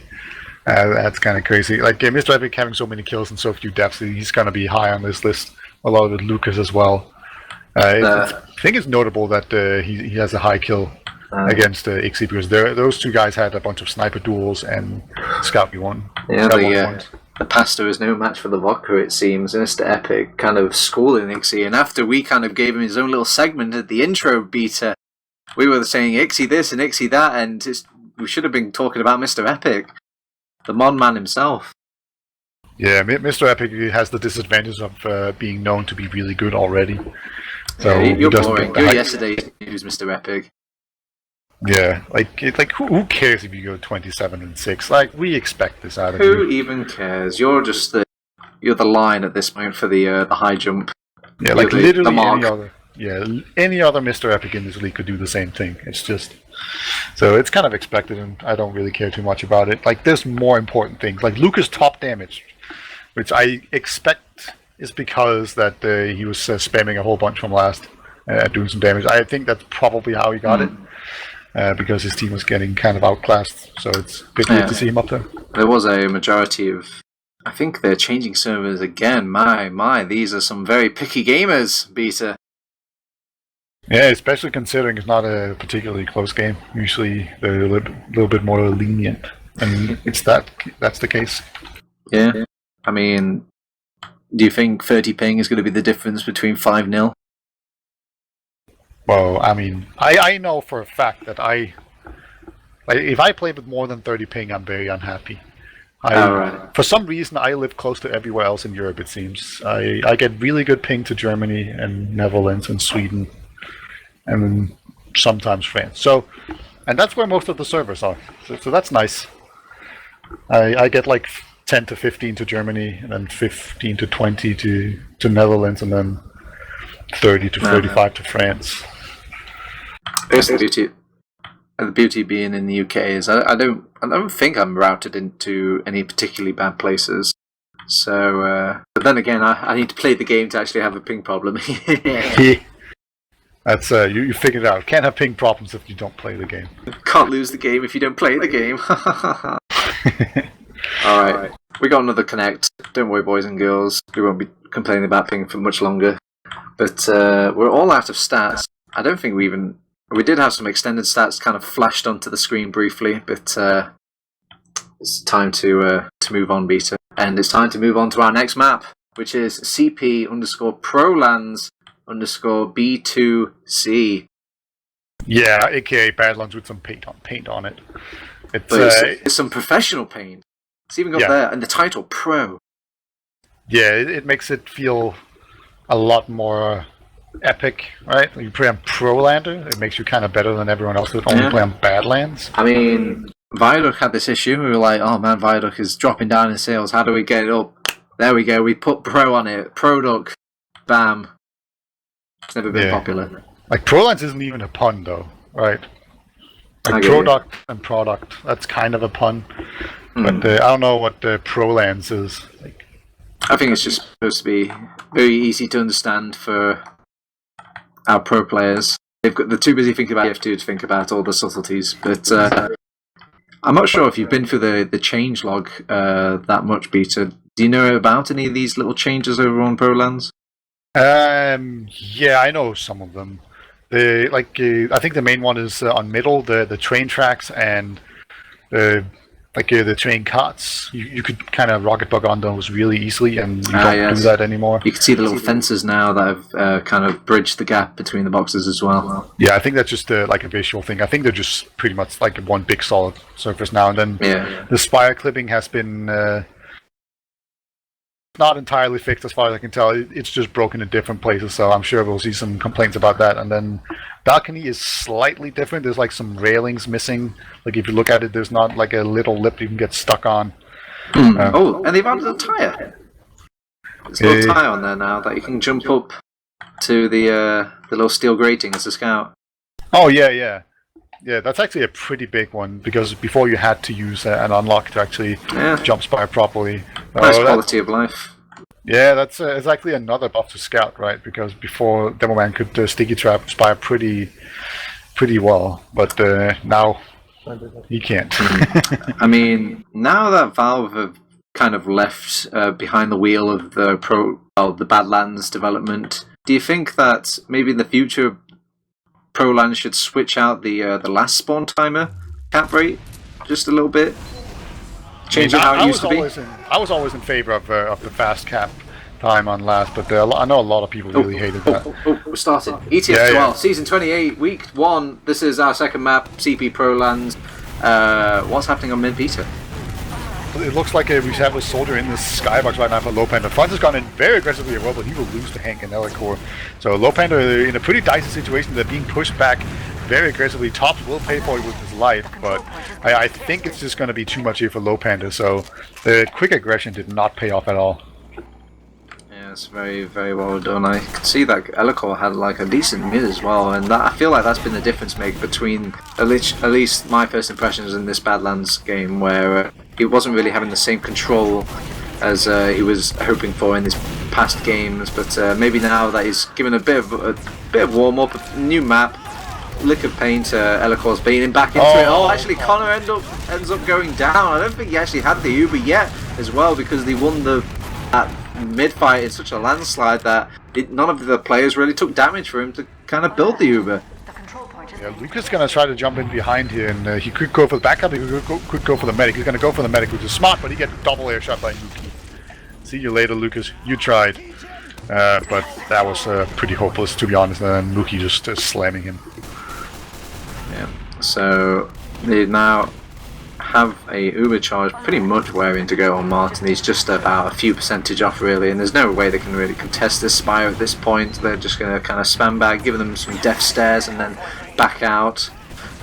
That's kind of crazy. Like, Mr. Epic having so many kills and so few deaths, he's going to be high on this list. A lot with Lucas as well. I think it's notable that he has a high kill against Ixie, because those two guys had a bunch of sniper duels and Scout B1. Yeah, the pastor is no match for the vodka, it seems. Mr. Epic kind of schooling Ixie, and after we kind of gave him his own little segment at the intro beta, we were saying Ixie this and Ixie that, and we should have been talking about Mr. Epic, the Mon Man himself. Yeah, Mr. Epic has the disadvantage of being known to be really good already. So yeah, you're boring. You're yesterday's news, Mr. Epic. Yeah, like who cares if you go 27-6? Like, we expect this out of you. Who even cares? You're just you're the line at this point for the high jump. Yeah, like literally any other. Yeah, any other Mr. Epic in this league could do the same thing. It's just... So it's kind of expected, and I don't really care too much about it. Like, there's more important things. Like, Lucas' top damage, which I expect is because that he was spamming a whole bunch from last doing some damage. I think that's probably how he got it, because his team was getting kind of outclassed. So it's good to see him up there. There was a majority of. I think they're changing servers again. My, these are some very picky gamers, Beta. Yeah, especially considering it's not a particularly close game. Usually they're a little bit more lenient, and that's the case. Yeah. I mean, do you think 30 ping is going to be the difference between 5-0? Well, I mean, I know for a fact that if I play with more than 30 ping, I'm very unhappy. Right. For some reason, I live close to everywhere else in Europe, it seems. I get really good ping to Germany and Netherlands and Sweden, and then sometimes France. And that's where most of the servers are. So that's nice. I get like 10 to 15 to Germany, and then 15 to 20 to Netherlands, and then 30 to 35 to France. I guess the beauty being in the UK is I don't think I'm routed into any particularly bad places. So, but then again, I need to play the game to actually have a ping problem. That's you figured it out. Can't have ping problems if you don't play the game. Can't lose the game if you don't play the game. Alright, we got another connect. Don't worry, boys and girls. We won't be complaining about ping for much longer. But we're all out of stats. I don't think we did have some extended stats kind of flashed onto the screen briefly, but it's time to move on, Beta. And it's time to move on to our next map, which is CP_Prolands_B2C. Yeah, aka Badlands with some paint on it. It's some professional paint. It's even got there, and the title Pro. Yeah, it makes it feel a lot more epic, right? You play on Prolander, it makes you kind of better than everyone else who only play on Badlands. I mean, Viaduct had this issue. We were like, oh man, Viaduct is dropping down in sales. How do we get it up? There we go. We put Pro on it. Product. Bam. It's never been popular. Like, Prolands isn't even a pun, though, right? Like, product and product, that's kind of a pun. But I don't know what Prolands is. Like, I think it's just supposed to be very easy to understand for our pro players. They're too busy thinking about TF2 to think about all the subtleties. But I'm not sure if you've been through the change log that much, Beta. Do you know about any of these little changes over on Prolands? Yeah, I know some of them. I think the main one is on middle, the train tracks and the train cuts. You could kind of rocket bug on those really easily, and you don't do that anymore. You can see the little fences now that have kind of bridged the gap between the boxes as well. Yeah, I think that's just like a visual thing. I think they're just pretty much like one big solid surface now. And then the spire clipping has been not entirely fixed as far as I can tell. It's just broken in different places, so I'm sure we'll see some complaints about that. And then balcony is slightly different. There's like some railings missing. Like if you look at it, there's not like a little lip you can get stuck on. And they've added a tyre. There's a little tyre on there now that you can jump up to the little steel grating as a scout. Oh yeah, that's actually a pretty big one, because before you had to use an unlock to actually jump spire properly. Nice quality of life. Yeah, that's it's actually another buff to scout, right? Because before Demo Man could sticky trap spire pretty well, but now he can't. I mean, now that Valve have kind of left behind the wheel of the Badlands development, do you think that maybe in the future Prolands should switch out the last spawn timer cap rate just a little bit? Change it how it used to be? I was always in favor of the fast cap time on last, but I know a lot of people really hated that. We're starting. ETF2L, Season 28, Week 1. This is our second map, CP Prolands. What's happening on mid-beta? It looks like we have a soldier in the skybox right now for Lowpander. Franz has gone in very aggressively as well, but he will lose to Hank and Core. So Lowpander in a pretty dicey situation. They're being pushed back very aggressively. Tops will pay for it with his life, but I think it's just going to be too much here for Lowpander. So the quick aggression did not pay off at all. Yeah, it's very, very well done. I can see that Elikor had like a decent mid as well, and I feel like that's been the difference maker between at least my first impressions in this Badlands game, where he wasn't really having the same control as he was hoping for in his past games. But maybe now that he's given a bit of warm up, a new map, lick of paint, Elacor's beating back into it. Oh, actually, Connor ends up going down. I don't think he actually had the Uber yet as well, because they won that mid fight in such a landslide that none of the players really took damage for him to kind of build the Uber. Yeah, Lucas is going to try to jump in behind here, and he could go for the backup, he could go for the medic. He's going to go for the medic, which is smart, but he gets double air shot by Mookie. See you later, Lucas. You tried. But that was pretty hopeless, to be honest, and Mookie just slamming him. Yeah, so they now have a Uber charge pretty much wearing to go on Martin. He's just about a few percentage off, really, and there's no way they can really contest this Spire at this point. They're just going to kind of spam back, giving them some death stares, and then back out.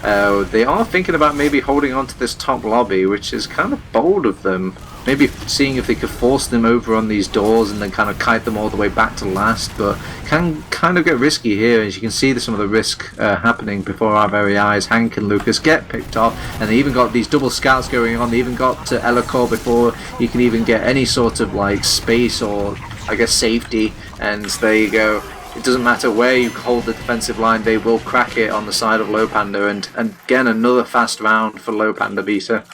They are thinking about maybe holding on to this top lobby, which is kind of bold of them. Maybe seeing if they could force them over on these doors and then kind of kite them all the way back to last, but can kind of get risky here. As you can see, some of the risk happening before our very eyes. Hank and Lucas get picked off, and they even got these double scouts going on. They even got to Elacor before you can even get any sort of like space or I guess safety, and there you go. It doesn't matter where you hold the defensive line, they will crack it on the side of Lowpander, and again another fast round for Lowpander Beta.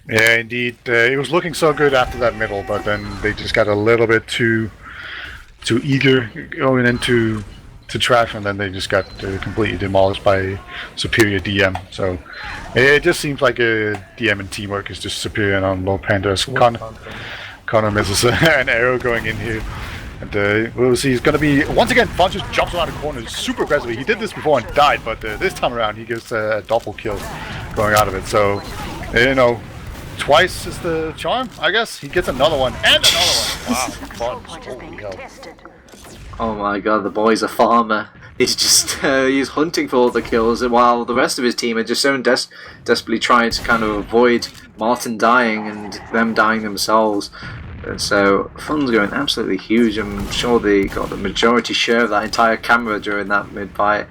Yeah, indeed. It was looking so good after that middle, but then they just got a little bit too eager going into trash, and then they just got completely demolished by superior DM. So it just seems like DM and teamwork is just superior on Lowpander. Connor misses an arrow going in here. And we'll see, he's going to be, once again, Fun just jumps around the corner super aggressively. He did this before and died, but this time around he gets a double kill going out of it. So, you know, twice is the charm, I guess. He gets another one, and another one. Wow, Fun, holy hell. Oh my god, the boy's a farmer. He's just, he's hunting for all the kills, while the rest of his team are just so desperately trying to kind of avoid Martin dying and them dying themselves. So Fun's going absolutely huge. I'm sure they got the majority share of that entire camera during that mid-fight,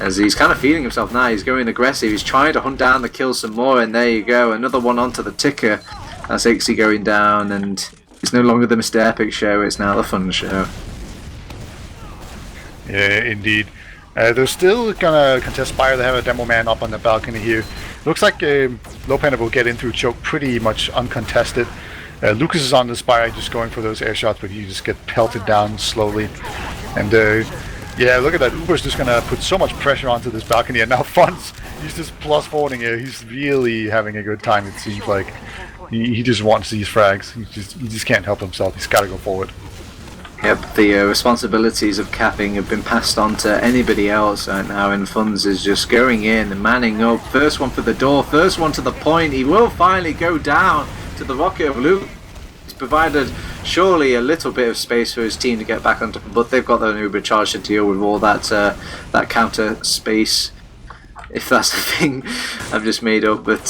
as he's kind of feeling himself now. He's going aggressive, he's trying to hunt down the kills some more, and there you go, another one onto the ticker. That's Ixie going down, and it's no longer the Mr. Epic show, it's now the Fun show. Yeah, indeed. They're still gonna contest Spire. They have a demo man up on the balcony here. Looks like Lowpander will get in through choke pretty much uncontested. Lucas is on the Spire, just going for those air shots, but you just get pelted down slowly. And yeah, look at that. Uber's just gonna put so much pressure onto this balcony, and now Fun's, he's just plus forwarding here. He's really having a good time, it seems like. He just wants these frags. He just can't help himself. He's gotta go forward. Yep, the responsibilities of capping have been passed on to anybody else right now, and Funds is just going in and manning up. First one for the door, first one to the point. He will finally go down to the rocket of Luke. He's provided surely a little bit of space for his team to get back onto, but they've got their Uber charge to deal with all that that counter space, if that's the thing I've just made up. But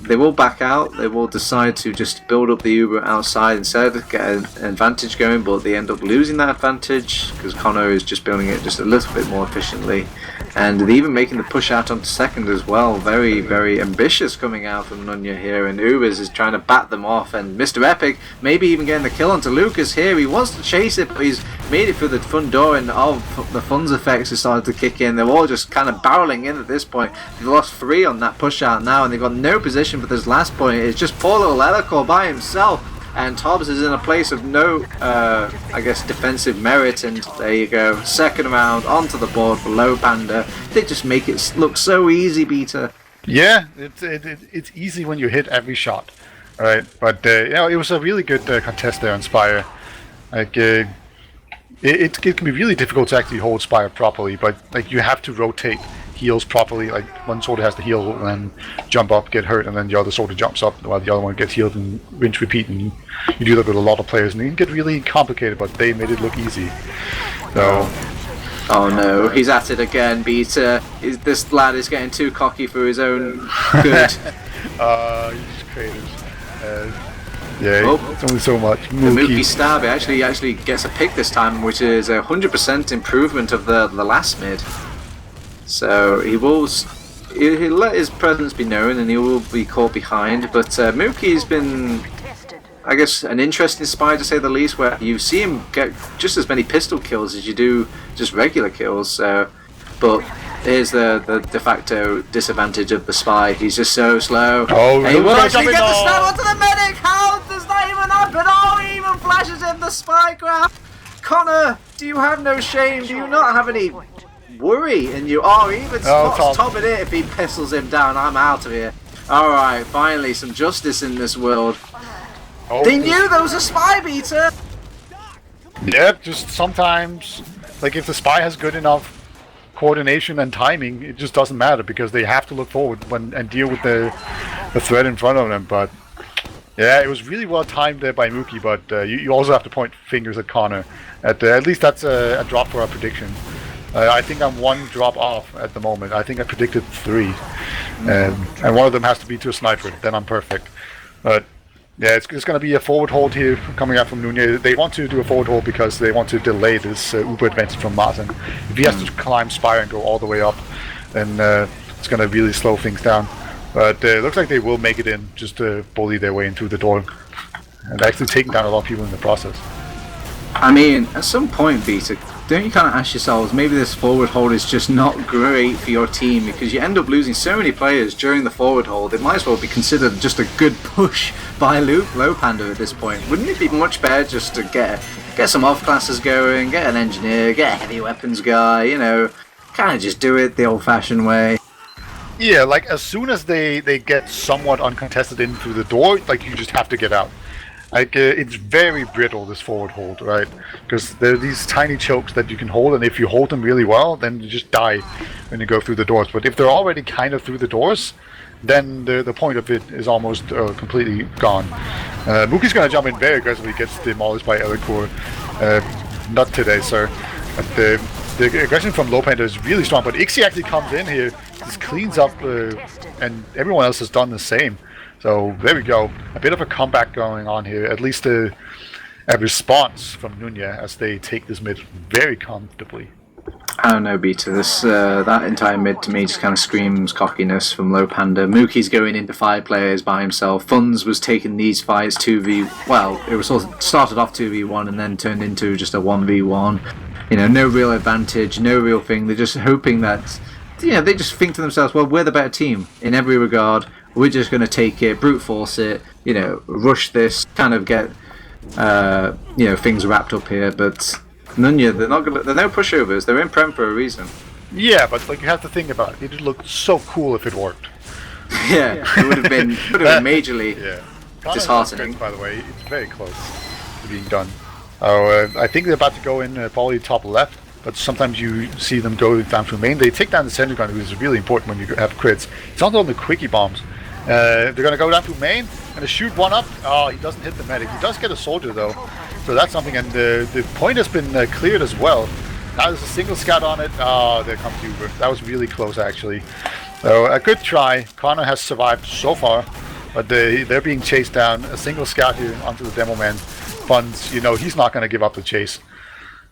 they will back out. They will decide to just build up the Uber outside instead, get an advantage going, but they end up losing that advantage because Connor is just building it just a little bit more efficiently. And they're even making the push out onto second as well. Very, very ambitious coming out from Nunya here, and Ubers is trying to bat them off, and Mr. Epic maybe even getting the kill onto Lucas here. He wants to chase it, but he's made it through the front door, and all the Fun's effects have started to kick in. They're all just kind of barreling in at this point. They've lost 3 on that push out now, and they've got no position for this last point. It's just poor little Elacor by himself, and Tobbs is in a place of no, I guess, defensive merit, and there you go. Second round onto the board for Lowpander. They just make it look so easy, Beta. Yeah, it's easy when you hit every shot, right? But you know, it was a really good contest there on Spire. Like it can be really difficult to actually hold Spire properly, but like you have to rotate heals properly. Like one soldier has to heal and then jump up, get hurt, and then the other soldier jumps up while the other one gets healed, and rinse repeat. And you do that with a lot of players, and it can get really complicated. But they made it look easy. So. Oh no, he's at it again, Beta. This lad is getting too cocky for his own good. He's creative. Yeah, it's only so much. The Mookie stab actually gets a pick this time, which is 100% improvement of the last mid. So he'll let his presence be known, and he will be caught behind. But Mookie's been I guess, an interesting spy to say the least, where you see him get just as many pistol kills as you do just regular kills. But here's the de facto disadvantage of the spy. He's just so slow. Oh, and he will actually get the stab onto the medic. How does that even happen? Oh, he even flashes him the spy grab. Connor, do you have no shame? Do you not have any worry in you? Oh, he even spots top of it if he pistols him down. I'm out of here. Alright, finally some justice in this world. Oh. They knew there was a spy beater! Yep, just sometimes, like if the spy has good enough coordination and timing, it just doesn't matter because they have to look forward and deal with the threat in front of them. But yeah, it was really well timed there by Mookie, but you also have to point fingers at Connor. At least that's a drop for our prediction. I think I'm one drop off at the moment. I think I predicted 3. And one of them has to be to a sniper, then I'm perfect. But yeah, it's going to be a forward hold here coming out from Nunya. They want to do a forward hold because they want to delay this Uber advantage from Martin. If he has to climb Spire and go all the way up, then it's going to really slow things down. But it looks like they will make it in, just to bully their way into the door. And actually taking down a lot of people in the process. I mean, at some point, Beta, don't you kind of ask yourselves, maybe this forward hold is just not great for your team because you end up losing so many players during the forward hold. It might as well be considered just a good push by Lowpander at this point. Wouldn't it be much better just to get some off classes going, get an engineer, get a heavy weapons guy, you know, kind of just do it the old-fashioned way? Yeah, like as soon as they get somewhat uncontested in through the door, like you just have to get out. Like it's very brittle, this forward hold, right? Because there are these tiny chokes that you can hold, and if you hold them really well, then you just die when you go through the doors. But if they're already kind of through the doors, then the point of it is almost completely gone. Mookie's going to jump in very aggressively, gets demolished by Elikur. Not today, sir. But the aggression from Lowpander is really strong, but Ixie actually comes in here, just cleans up, and everyone else has done the same. So there we go, a bit of a comeback going on here, at least a response from Nunya as they take this mid very comfortably. I don't know, Beta. This that entire mid to me just kind of screams cockiness from Lowpander. Mookie's going into 5 players by himself. Funds was taking these fights 2v. Well, it was started off 2v1 and then turned into just a 1v1. You know, no real advantage, no real thing. They're just hoping that, you know, they just think to themselves, well, we're the better team in every regard. We're just going to take it, brute force it, you know, rush this, kind of get, you know, things wrapped up here. But Nunya, they're no pushovers. They're in Prem for a reason. Yeah, but like you have to think about it. It would look so cool if it worked. Yeah, it would have been majorly disheartening. By the way, it's very close to being done. I think they're about to go in probably top left. But sometimes you see them go down through main. They take down the center gun, which is really important when you have crits. It's not only quickie bombs. They're going to go down through main and to shoot one up. Oh, he doesn't hit the medic. He does get a soldier though, so that's something. And the point has been cleared as well. Now there's a single scout on it. Oh, there comes Uber. That was really close actually. So a good try. Connor has survived so far, but they're being chased down. A single scout here onto the demo man. Funds, you know, he's not going to give up the chase.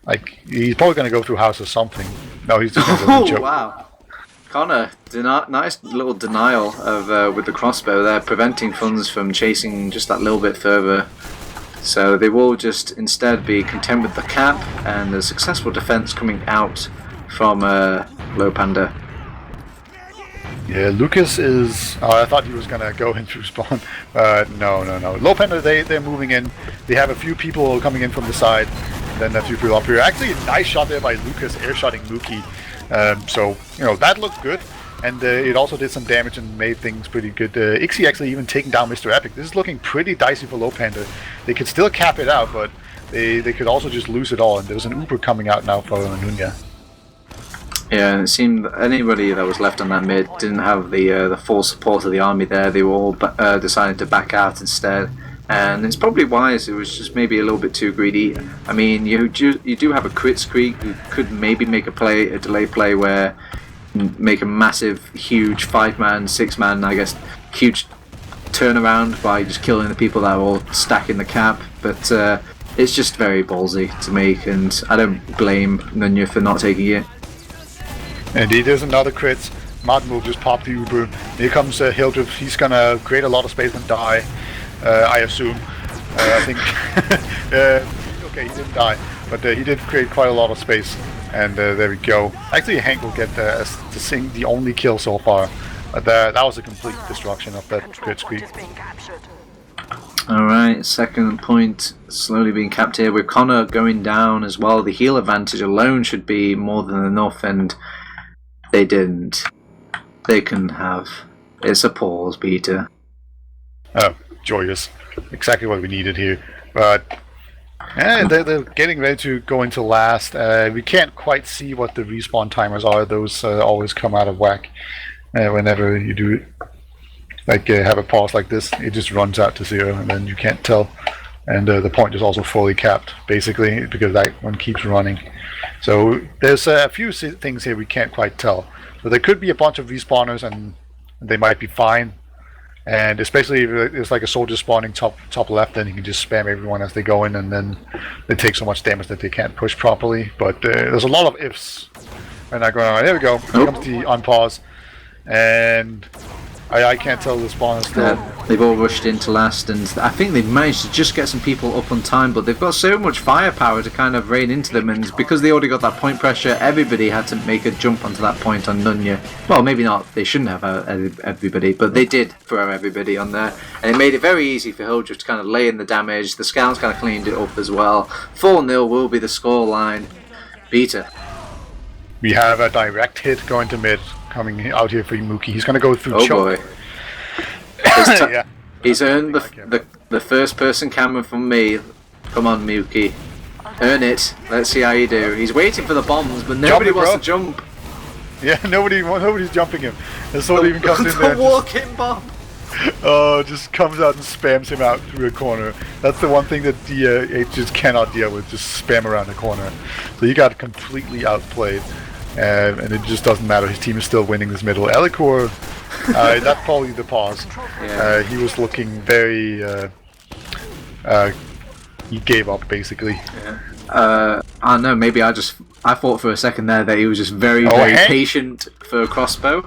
Like, he's probably going to go through house or something. No, he's just going to go. Oh, wow. Connor, nice little denial of with the crossbow there, preventing Funds from chasing just that little bit further. So they will just instead be content with the cap and the successful defense coming out from Lowpander. Yeah, Lucas is... Oh, I thought he was going to go in through spawn. No. Lowpander, they're moving in. They have a few people coming in from the side. Then a few people up here. Actually, a nice shot there by Lucas, air-shotting Mookie. So, you know, that looked good. And it also did some damage and made things pretty good. Ixie actually even taking down Mr. Epic. This is looking pretty dicey for Lowpander. They could still cap it out, but they could also just lose it all. And there's an Uber coming out now for Nunya. Yeah, and it seemed that anybody that was left on that mid didn't have the full support of the army there. They were all decided to back out instead. And it's probably wise. It was just maybe a little bit too greedy. I mean, you do have a crit streak. You could maybe make a delay play where you make a massive, huge 5-man, 6-man, I guess, huge turnaround by just killing the people that are all stacking the cap. But it's just very ballsy to make, and I don't blame Nunya for not taking it. Indeed, there's another crit. Martin will just pop the Uber. Here comes Hildreth. He's gonna create a lot of space and die. I assume. I think. Okay, he didn't die, but he did create quite a lot of space. And there we go. Actually, Hank will get the only kill so far. That was a complete destruction of that grid squeak. Alright, second point slowly being capped here with Connor going down as well. The heal advantage alone should be more than enough, and they didn't. They couldn't have. It's a pause, Peter. Oh, joyous. Exactly what we needed here. But they're getting ready to go into last. We can't quite see what the respawn timers are. Those always come out of whack whenever you do it. Like have a pause like this, it just runs out to 0 and then you can't tell. And the point is also fully capped, basically, because that one keeps running. So there's a few things here we can't quite tell. So there could be a bunch of respawners and they might be fine. And especially if it's like a soldier spawning top left, then you can just spam everyone as they go in, and then they take so much damage that they can't push properly. But there's a lot of ifs. And I go, all right, there we go. Here comes the unpause. And I can't tell the spawn is still. They've all rushed into last, and I think they've managed to just get some people up on time, but they've got so much firepower to kind of rain into them, and because they already got that point pressure, everybody had to make a jump onto that point on Nunya. Well, maybe not, they shouldn't have everybody, but they did throw everybody on there, and it made it very easy for Hildreth to kind of lay in the damage. The scouts kind of cleaned it up as well. 4-0 will be the scoreline. Peter. We have a direct hit going to mid. Coming out here for Mookie. He's going to go through choke. Boy. Yeah. He's earned the first person camera from me. Come on, Mookie. Earn it. Let's see how you do. He's waiting for the bombs, but nobody wants to jump. Yeah, nobody's jumping him. The sword even comes in there. The walk-in bomb. Oh, just comes out and spams him out through a corner. That's the one thing that it just cannot deal with. Just spam around the corner. So you got completely outplayed. And it just doesn't matter. His team is still winning this middle. Elikor, that's probably the pause. Yeah. He was looking very. He gave up basically. Yeah. I don't know. Maybe I thought for a second there that he was just very patient for a crossbow.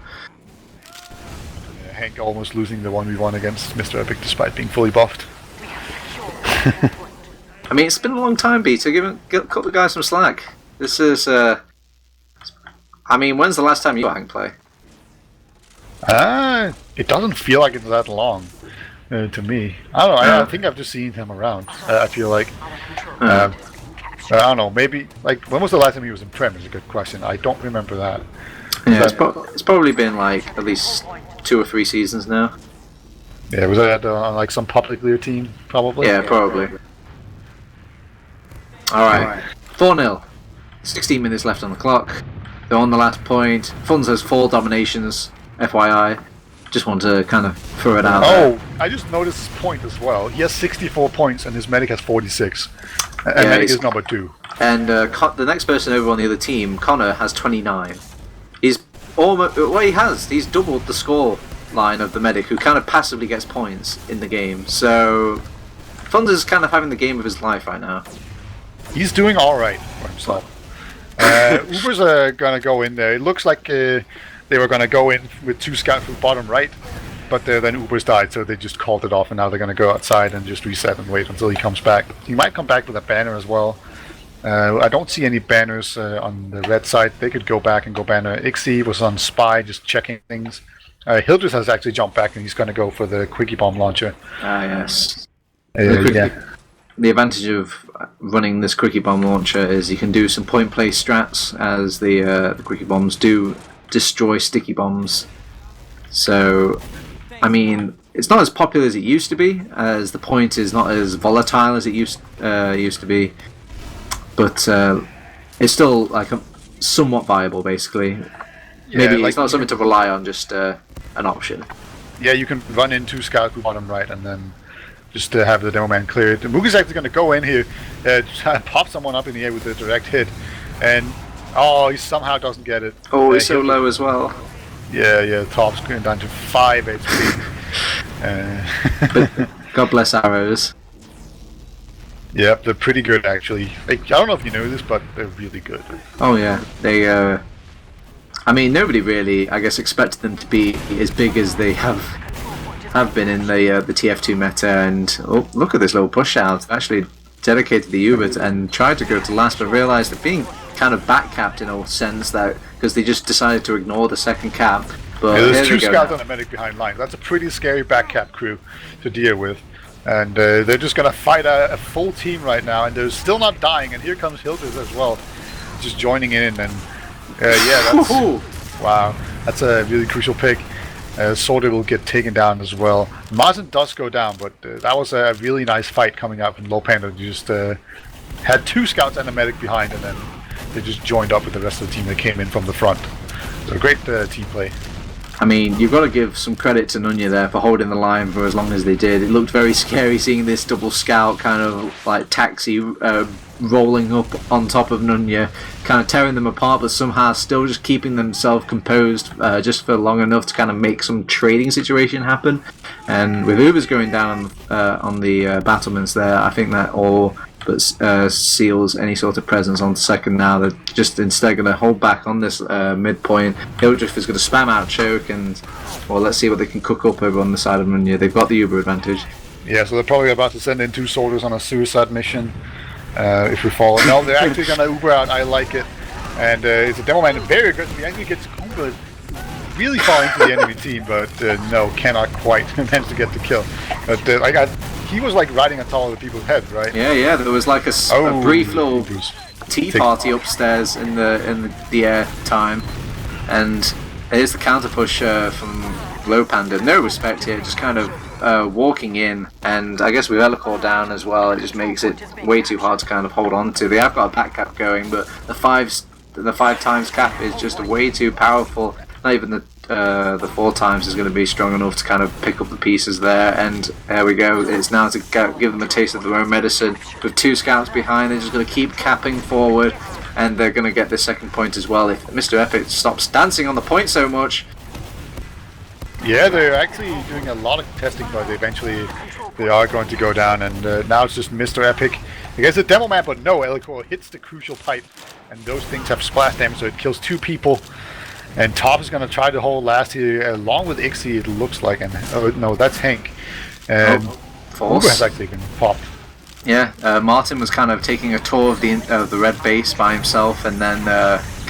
Hank almost losing the 1v1 against Mr. Epic despite being fully buffed. I mean, it's been a long time, Peter. Cut the guy some slack. This is. I mean, when's the last time you Hank play? It doesn't feel like it's that long to me. I don't know. I think I've just seen him around. I feel like. I don't know. Maybe like when was the last time he was in Prem? Is a good question. I don't remember that. Yeah, it's probably been like at least 2 or 3 seasons now. Yeah, was that on like some public clear team? Probably. Yeah, probably. All right. 4-0. 16 minutes left on the clock. They're on the last point. Funz has 4 dominations, FYI. Just want to kind of throw it out there. I just noticed his point as well. He has 64 points and his medic has 46. And medic is number 2. And the next person over on the other team, Connor, has 29. He's almost... Well, he's doubled the score line of the medic, who kind of passively gets points in the game. So Funz is kind of having the game of his life right now. He's doing alright for himself. Uber's gonna go in there. It looks like they were gonna go in with 2 scouts from bottom right, but then Uber's died, so they just called it off, and now they're gonna go outside and just reset and wait until he comes back. He might come back with a banner as well. I don't see any banners on the red side. They could go back and go banner. Ixie was on spy, just checking things. Hildreth has actually jumped back, and he's gonna go for the quickie bomb launcher. Ah, yes. Yeah. The advantage of running this quickie bomb launcher is you can do some point play strats, as the quickie bombs do destroy sticky bombs. So, I mean, it's not as popular as it used to be, as the point is not as volatile as it used to be. But it's still like somewhat viable, basically. Yeah, maybe like, it's not something to rely on, just an option. Yeah, you can run in 2 scouts to bottom right, and then just to have the demo man cleared. Moogie's actually going to go in here, pop someone up in the air with a direct hit, and he somehow doesn't get it. Oh, he's so low as well. Yeah, top's going down to 5 HP. But God bless arrows. Yep, they're pretty good actually. Like, I don't know if you know this, but they're really good. Oh yeah, they. I mean, nobody really, I guess, expected them to be as big as they have have been in the TF2 meta, and look at this little push out. Actually dedicated the Uber and tried to go to last, but realised they're being kind of back capped in a sense that because they just decided to ignore the second cap. But there's 2 scouts and a medic behind line. That's a pretty scary back cap crew to deal with. And they're just going to fight a full team right now, and they're still not dying. And here comes Hilders as well, just joining in. And yeah, that's wow, that's a really crucial pick. Soldier will get taken down as well. Martin does go down, but that was a really nice fight coming out from Lowpander. Just had 2 scouts and a medic behind, and then they just joined up with the rest of the team that came in from the front. So great team play. I mean, you've got to give some credit to Nunya there for holding the line for as long as they did. It looked very scary seeing this double scout kind of like taxi rolling up on top of Nunya, kind of tearing them apart, but somehow still just keeping themselves composed just for long enough to kind of make some trading situation happen. And with Ubers going down on the battlements there, I think that all but seals any sort of presence on second now. They're just instead going to hold back on this midpoint. Hildriff is going to spam out choke, and well, let's see what they can cook up over on the side of Nunya. They've got the Uber advantage. Yeah, so they're probably about to send in 2 soldiers on a suicide mission if we follow. No, they're actually going to Uber out. I like it. And it's a demo man, very aggressive. He actually gets Uber really far into the enemy team, but no, cannot quite manage to get the kill. But he was like riding on top of the people's heads, right? Yeah. There was like a brief little tea party upstairs in the air time, and here's the counter push from Lowpander. No respect here, just kind of walking in, and I guess with Elicor down as well, it just makes it way too hard to kind of hold on to. They have got a back cap going, but the 5 times cap is just way too powerful. Not even the 4 times is going to be strong enough to kind of pick up the pieces there, and there we go. It's now to give them a taste of their own medicine. With 2 scouts behind, they're just going to keep capping forward, and they're going to get the second point as well if Mr. Epic stops dancing on the point so much. Yeah, they're actually doing a lot of testing, but eventually they are going to go down, and now it's just Mr. Epic against the demo man, but no, Elicor hits the crucial pipe, and those things have splash damage, so it kills 2 people. And Top is going to try to hold last here, along with Ixie, it looks like. And oh no, that's Hank. And false. Uber has actually been popped. Yeah, Martin was kind of taking a tour of the red base by himself, and then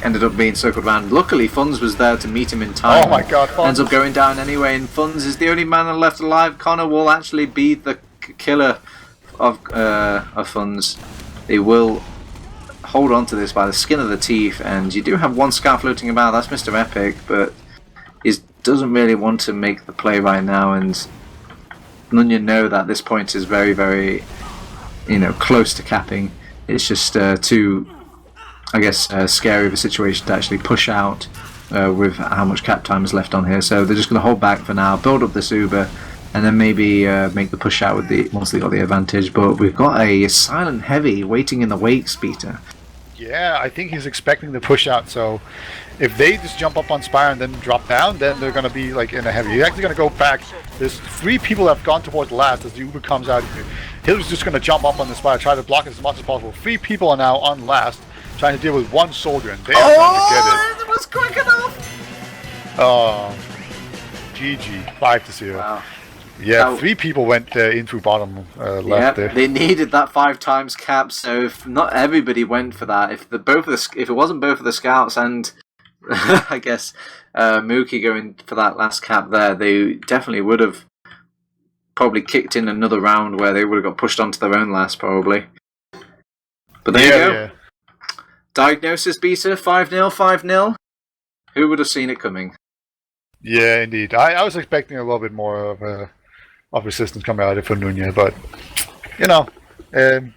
ended up being circled around. Luckily, Funds was there to meet him in time. Oh my God! Funds ends up going down anyway, and Funds is the only man left alive. Connor will actually be the killer of Funds. They will hold on to this by the skin of the teeth, and you do have 1 scout floating about. That's Mr. Epic, but he doesn't really want to make the play right now, and Nunya know that this point is very, very, close to capping. It's just too, I guess, scary of a situation to actually push out with how much cap time is left on here. So they're just going to hold back for now, build up this Uber, and then maybe make the push out with once they got the advantage. But we've got a silent heavy waiting in the wake, Peter. Yeah, I think he's expecting the push out, so if they just jump up on Spire and then drop down, then they're going to be like in a heavy. He's actually going to go back. There's 3 people that have gone towards last as the Uber comes out. Hill's just going to jump up on the Spire, try to block as much as possible. 3 people are now on last, trying to deal with 1 soldier, and they are going to get it. It was quick enough! Oh, GG, 5-0. Wow. Yeah, 3 people went in through bottom left there. They needed that 5 times cap, so if not everybody went for that, if it wasn't both of the scouts and I guess Mookie going for that last cap there, they definitely would have probably kicked in another round where they would have got pushed onto their own last probably. But there you go. Yeah. Diagnosis beta 5-0, 5-0. Who would have seen it coming? Yeah, indeed. I was expecting a little bit more of resistance coming out of it for Nunya, but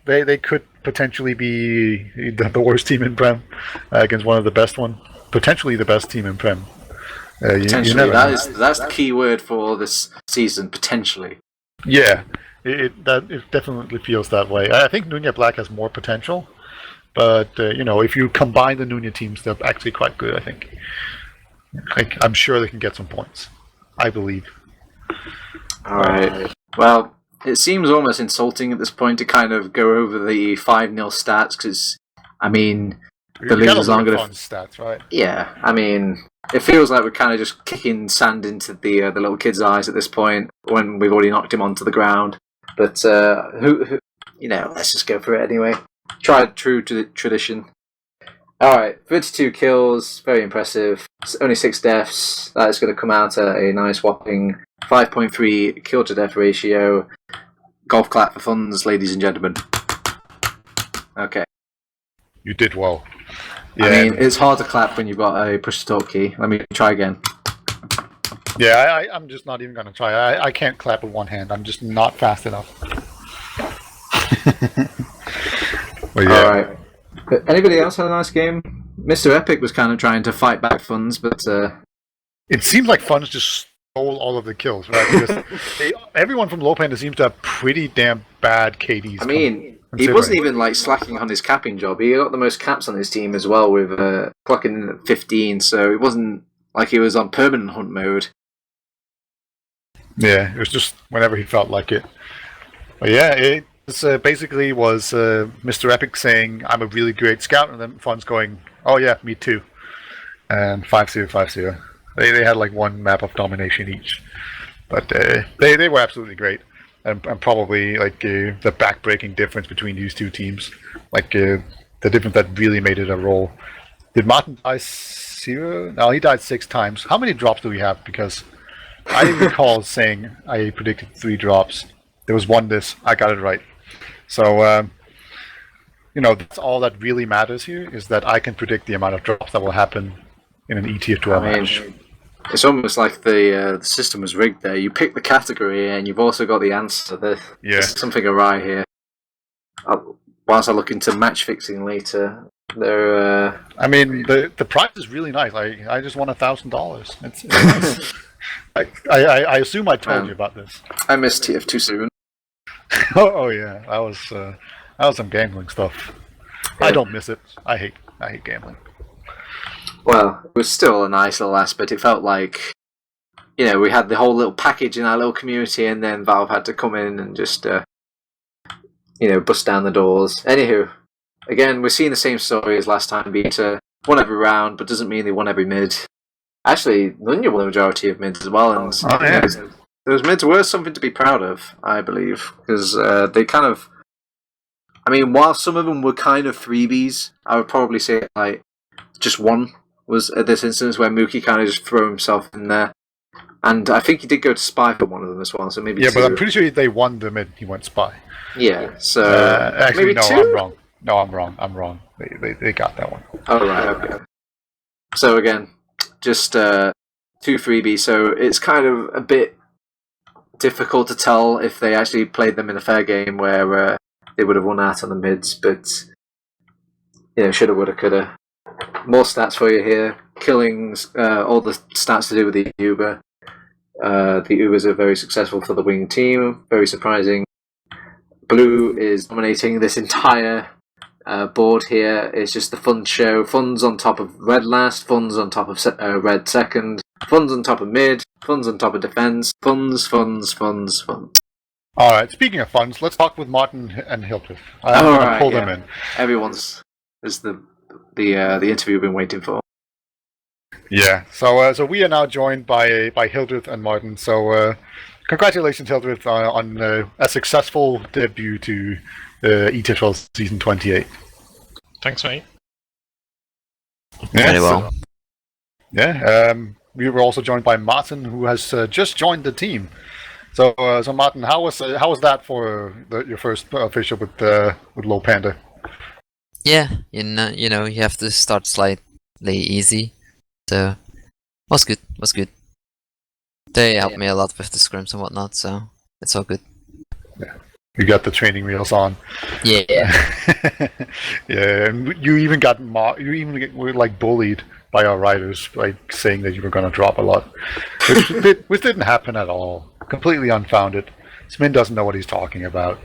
they could potentially be the worst team in Prem against one of the best one, potentially the best team in Prem. Potentially, that's the key word for this season. Potentially. Yeah, it definitely feels that way. I think Nunya Black has more potential, but if you combine the Nunya teams, they're actually quite good. I think. I'm sure they can get some points. I believe. Alright. Well, it seems almost insulting at this point to kind of go over the 5-0 stats, because, I mean, the losers aren't going to... stats, right? Yeah, I mean, It feels like we're kind of just kicking sand into the little kid's eyes at this point when we've already knocked him onto the ground. But who let's just go for it anyway. Tried true to the tradition. All right, 32 kills, very impressive. Only 6 deaths. That is going to come out at a nice whopping 5.3 kill to death ratio. Golf clap for funds, ladies and gentlemen. Okay. You did well. Yeah. I mean, it's hard to clap when you've got a push to talk key. Let me try again. Yeah, I'm just not even going to try. I can't clap with one hand. I'm just not fast enough. Well, yeah. All right. But anybody else had a nice game? Mr. Epic was kind of trying to fight back funds, but it seems like Funds just stole all of the kills, right? Because everyone from Lowpander seems to have pretty damn bad KDs. I mean, he wasn't even like slacking on his capping job. He got the most caps on his team as well, with clocking in at 15. So it wasn't like he was on permanent hunt mode. Yeah, it was just whenever he felt like it. But yeah, it basically was Mr. Epic saying, "I'm a really great scout," and then Funds going, "Oh yeah, me too." And 5-0, 5-0. They had like one map of domination each, but they were absolutely great, and probably like the backbreaking difference between these two teams, like the difference that really made it a roll. Did Martin die 0? No, he died 6 times. How many drops do we have? Because I recall saying I predicted 3 drops. There was 1 this. I got it right. So that's all that really matters here, is that I can predict the amount of drops that will happen in an ETF2L match. It's almost like the system was rigged there. You pick the category and you've also got the answer. There's something awry here. Whilst I look into match fixing later, I mean, the prize is really nice. I just won $1,000. It's nice. I assume I told you about this. I missed TF too soon. Oh yeah, that was some gambling stuff. Yeah. I don't miss it. I hate gambling. Well, it was still a nice little aspect. It felt like, we had the whole little package in our little community, and then Valve had to come in and just, bust down the doors. Anywho, again, we're seeing the same story as last time. Beta won every round, but doesn't mean they won every mid. Actually, Nunya won the majority of mids as well, and those mids were something to be proud of, I believe, because they kind of. I mean, while some of them were kind of freebies, I would probably say like just one was at this instance where Mookie kind of just threw himself in there, and I think he did go to spy for one of them as well. So maybe 2. But I'm pretty sure they won the mid. He went spy. Yeah. So actually, maybe no, 2? I'm wrong. No, I'm wrong. They got that one. Oh right. Okay. So again, just 2 freebies. So it's kind of a bit difficult to tell if they actually played them in a fair game where they would have won out on the mids, but shoulda, woulda, coulda. More stats for you here. Killings, all the stats to do with the Uber. The Ubers are very successful for the wing team. Very surprising. Blue is dominating this entire board here. It's just the fun show. Funds on top of red last. Funds on top of red second. Funds on top of mid. Funds on top of defense. Funds. All right. Speaking of funds, let's talk with Martin and Hildreth. I'm going to pull them in. Everyone's is the interview we've been waiting for. Yeah. So we are now joined by Hildreth and Martin. So congratulations, Hildreth, on a successful debut to ETF2L season 28. Thanks, mate. Yeah, very well. We were also joined by Martin, who has just joined the team. So Martin, how was that for your first official with Lowpander? Yeah, you have to start slightly easy, so was good. They helped me a lot with the scrims and whatnot, so it's all good. Yeah, you got the training wheels on. Yeah. Yeah, and you even were like bullied by our writers, like saying that you were going to drop a lot, which didn't happen at all. Completely unfounded. Smin doesn't know what he's talking about.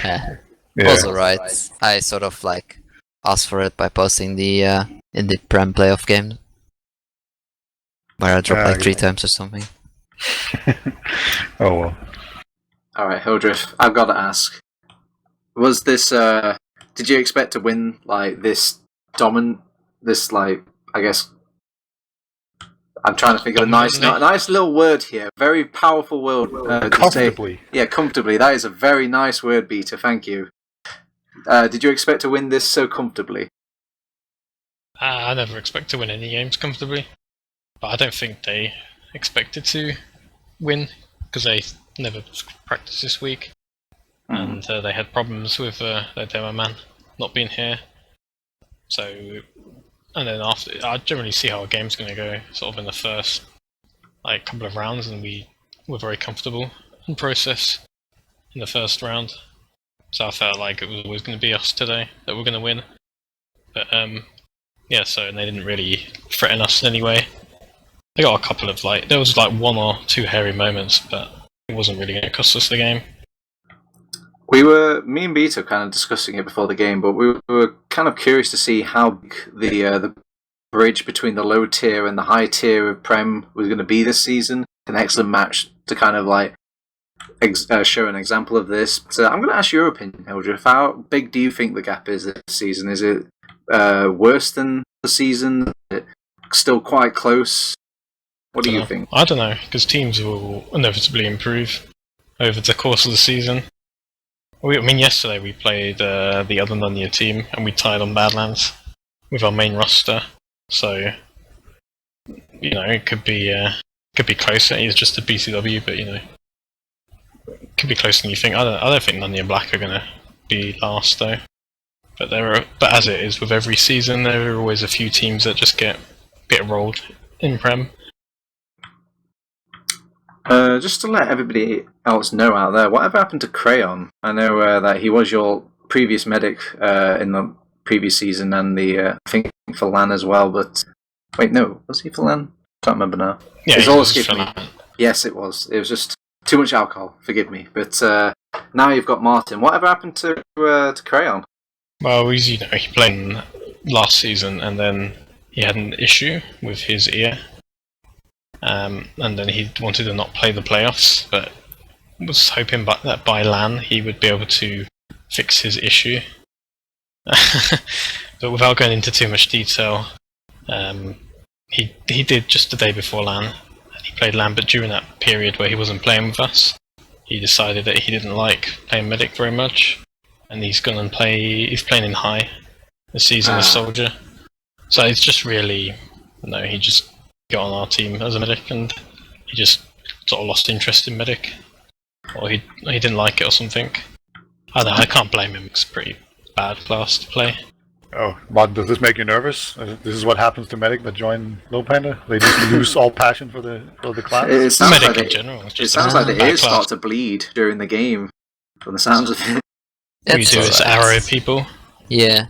Yeah. Yeah. Also right. I sort of asked for it by posting the in the Prem playoff game, where I dropped 3 times or something. Oh well. All right, Hildreth, I've got to ask: was this? Did you expect to win this dominant? This I guess I'm trying to think of a nice little word here. Very powerful word. Comfortably. Comfortably. That is a very nice word, Beta. Thank you. Did you expect to win this so comfortably? I never expect to win any games comfortably, but I don't think they expected to win because they never practiced this week, and they had problems with their demo man not being here. So, and then after, I generally see how a game's going to go sort of in the first couple of rounds, and we were very comfortable in process in the first round. So I felt like it was always going to be us today that were going to win. But yeah, so and they didn't really threaten us in any way. They got a couple of there was one or two hairy moments, but it wasn't really going to cost us the game. Me and Beta kind of discussing it before the game, but we were kind of curious to see how big the bridge between the low tier and the high tier of Prem was going to be this season. An excellent match to kind of show an example of this. So I'm going to ask your opinion, Hildreth. How big do you think the gap is this season? Is it worse than the season? Is it still quite close? What do you think? I don't know, because teams will inevitably improve over the course of the season. I mean, yesterday we played the other Nunya team, and we tied on Badlands with our main roster. So, it could be closer. It's just a BCW, but it could be closer than you think. I don't think Nunya Black are going to be last though. But as it is with every season, there are always a few teams that just get rolled in Prem. Just to let everybody else know out there, whatever happened to Crayon? I know that he was your previous medic in the previous season, and I think for LAN as well. But wait, no, was he for LAN? Can't remember now. Yeah, it's all escaped me. LAN. Yes, it was. It was just too much alcohol. Forgive me. But now you've got Martin. Whatever happened to Crayon? Well, he played last season, and then he had an issue with his ear. And then he wanted to not play the playoffs, but was hoping that by LAN he would be able to fix his issue. But without going into too much detail, he did just the day before LAN, and he played LAN, but during that period where he wasn't playing with us, he decided that he didn't like playing medic very much, and he's playing in high this season as soldier. So it's just really, he just got on our team as a medic, and he just sort of lost interest in medic, or he didn't like it or something. I don't know, I can't blame him. It's a pretty bad class to play. Oh, Martin, does this make you nervous? This is what happens to medic that join Lowpander? They just lose all passion for the class? It sounds medic like in general. It sounds like the ears start to bleed during the game, from the sounds of it. What you do is arrow people. Yeah,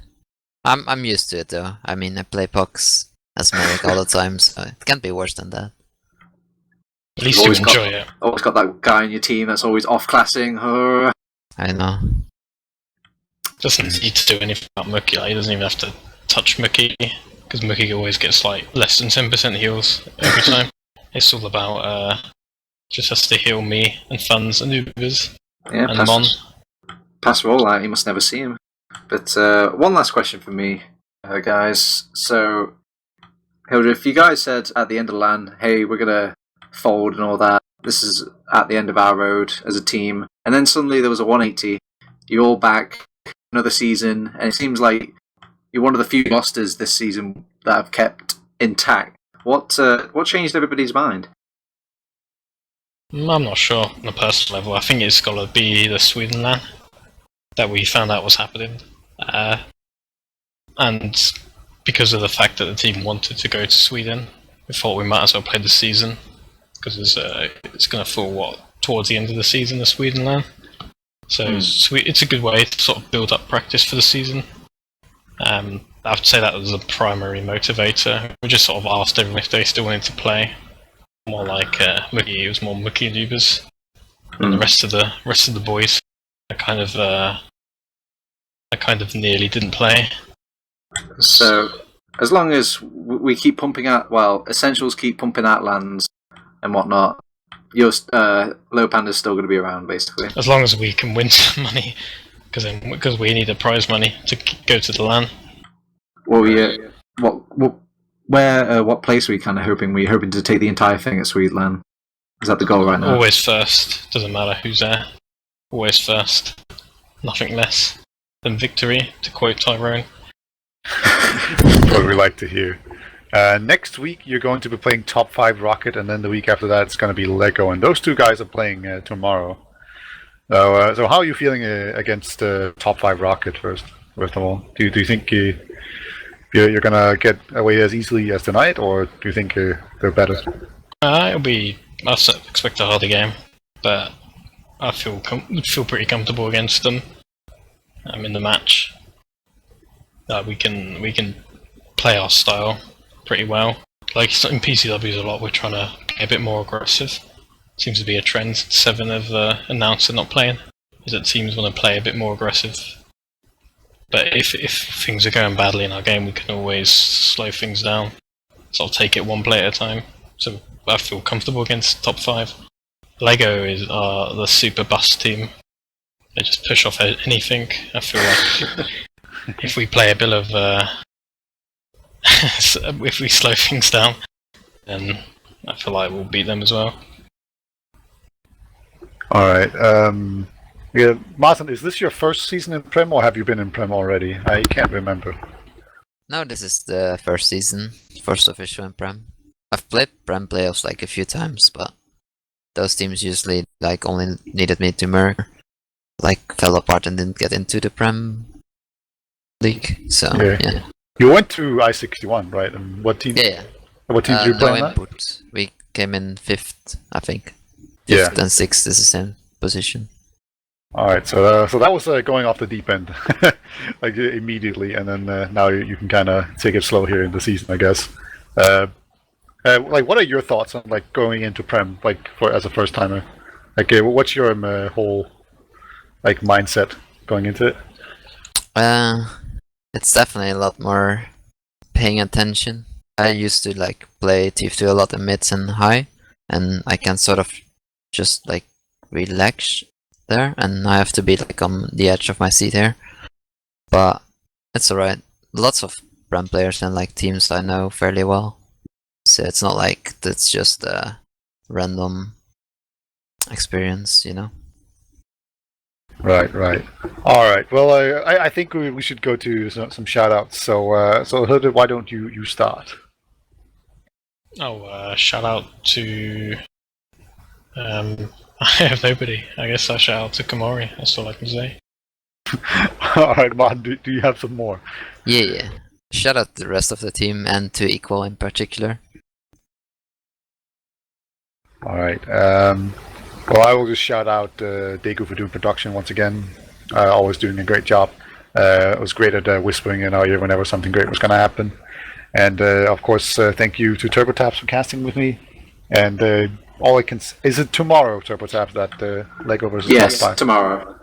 I'm used to it though. I mean, I play pucks as medic all the time, so it can't be worse than that. At least you enjoy it. Always got that guy in your team that's always off-classing. I know. Doesn't need to do anything about Mookie. He doesn't even have to touch Mookie, because Mookie always gets less than 10% heals every time. It's all about just has to heal me and Funds and Ubers and Mon. Pass roll out, you must never see him. But one last question for me, guys. So, Hildreth, if you guys said at the end of LAN, hey, we're going to fold and all that, this is at the end of our road as a team, and then suddenly there was a 180, you're all back, another season, and it seems like you're one of the few rosters this season that have kept intact. What changed everybody's mind? I'm not sure on a personal level. I think it's got to be the Sweden LAN that we found out was happening. And because of the fact that the team wanted to go to Sweden, we thought we might as well play the season, because it's going to fall towards the end of the season, the Sweden LAN. So it's a good way to sort of build up practice for the season. I would say that was the primary motivator. We just sort of asked everyone if they still wanted to play. More like Mookie, it was more Mookie and Ubers, and the rest of the boys, I kind of nearly didn't play. So as long as we keep pumping out, Essentials keep pumping out lands and whatnot, your Lowpander's still going to be around, basically. As long as we can win some money, because we need a prize money to go to the LAN. Well, yeah. what place are we kind of hoping? We're hoping to take the entire thing at Sweetland. Is that the goal right now? Always first. Doesn't matter who's there. Always first. Nothing less than victory, to quote Tyrone. What we like to hear. Next week, you're going to be playing Top 5 Rocket, and then the week after that, it's going to be Lego, and those two guys are playing tomorrow. So how are you feeling against Top 5 Rocket, first of all? Do you think you're going to get away as easily as tonight, or do you think they're better? I expect a harder game, but I feel pretty comfortable against them. In the match. We can play our style pretty well. Like in PCWs a lot, we're trying to get a bit more aggressive. Seems to be a trend. 7 have announced they're not playing, is that teams want to play a bit more aggressive. But if things are going badly in our game, we can always slow things down. So I'll take it one play at a time. So I feel comfortable against top 5. Lego is the super bust team. They just push off anything. I feel like if we play a bit of if we slow things down, then I feel like we'll beat them as well. Alright, yeah, Martin, is this your first season in Prem, or have you been in Prem already? I can't remember. No, this is the first season, first official in Prem. I've played Prem playoffs like a few times, but those teams usually like only needed me to merge, like fell apart and didn't get into the Prem league. So yeah. You went to I-61, right? And what team? Yeah. What team did you play? No input. We came in 5th, I think. 5th and 6th is the same position. Alright, so that was going off the deep end, like immediately, and then now you can kind of take it slow here in the season, I guess. Like, what are your thoughts on like going into Prem, like as a first timer? Like, what's your whole like mindset going into it? It's definitely a lot more paying attention. I used to like play TF2 a lot in mids and high, and I can sort of just like relax there, and I have to be like on the edge of my seat here. But it's alright. Lots of Prem players and like teams I know fairly well. So it's not like that's just a random experience, you know? Right. Alright, well, I think we should go to some shout-outs. So Hilde, why don't you start? Shout out to... I have nobody. I guess I'll shout out to Kamori, that's all I can say. Alright, Martin, do you have some more? Yeah. Shout out to the rest of the team and to Equal in particular. Alright, well, I will just shout out degu for doing production once again. Always doing a great job. It was great at whispering in our ear whenever something great was going to happen. And of course, thank you to TurboTabs for casting with me. And all I can is it tomorrow, TurboTabs, that Lego versus Yes, Top 5? tomorrow.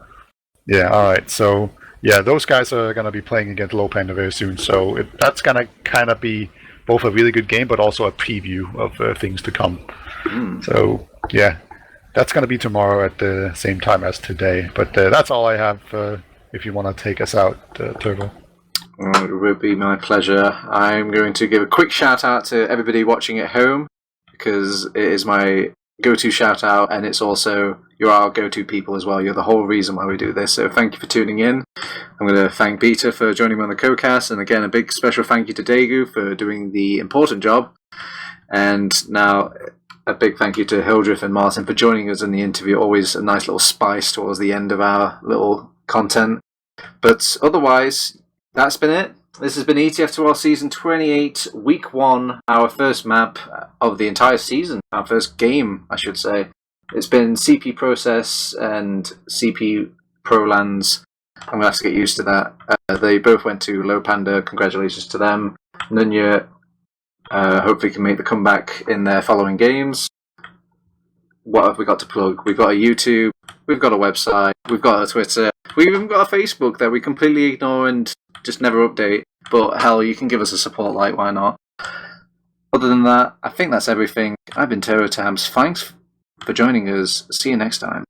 Yeah, alright. So, yeah, those guys are going to be playing against Lowpander very soon. So that's going to kind of be both a really good game, but also a preview of things to come. So, yeah, that's going to be tomorrow at the same time as today. But that's all I have if you want to take us out, Turbo. It would be my pleasure. I'm going to give a quick shout out to everybody watching at home, because it is my go-to shout out, and it's also you're our go-to people as well. You're the whole reason why we do this. So thank you for tuning in. I'm going to thank Peter for joining me on the co-cast, and again a big special thank you to Degu for doing the important job. And now a big thank you to Hildreth and Martin for joining us in the interview. Always a nice little spice towards the end of our little content. But otherwise, that's been it. This has been ETF2L Season 28, Week 1, our first map of the entire season, our first game, I should say. It's been CP Process and CP Prolands. I'm going to have to get used to that. They both went to Lowpander. Congratulations to them. Nunya hopefully can make the comeback in their following games. What have we got to plug? We've got a YouTube, we've got a website, we've got a Twitter, we've even got a Facebook that we completely ignore and just never update. But hell, you can give us a support like, why not? Other than that, I think that's everything. I've been TurboTabs. Thanks for joining us. See you next time.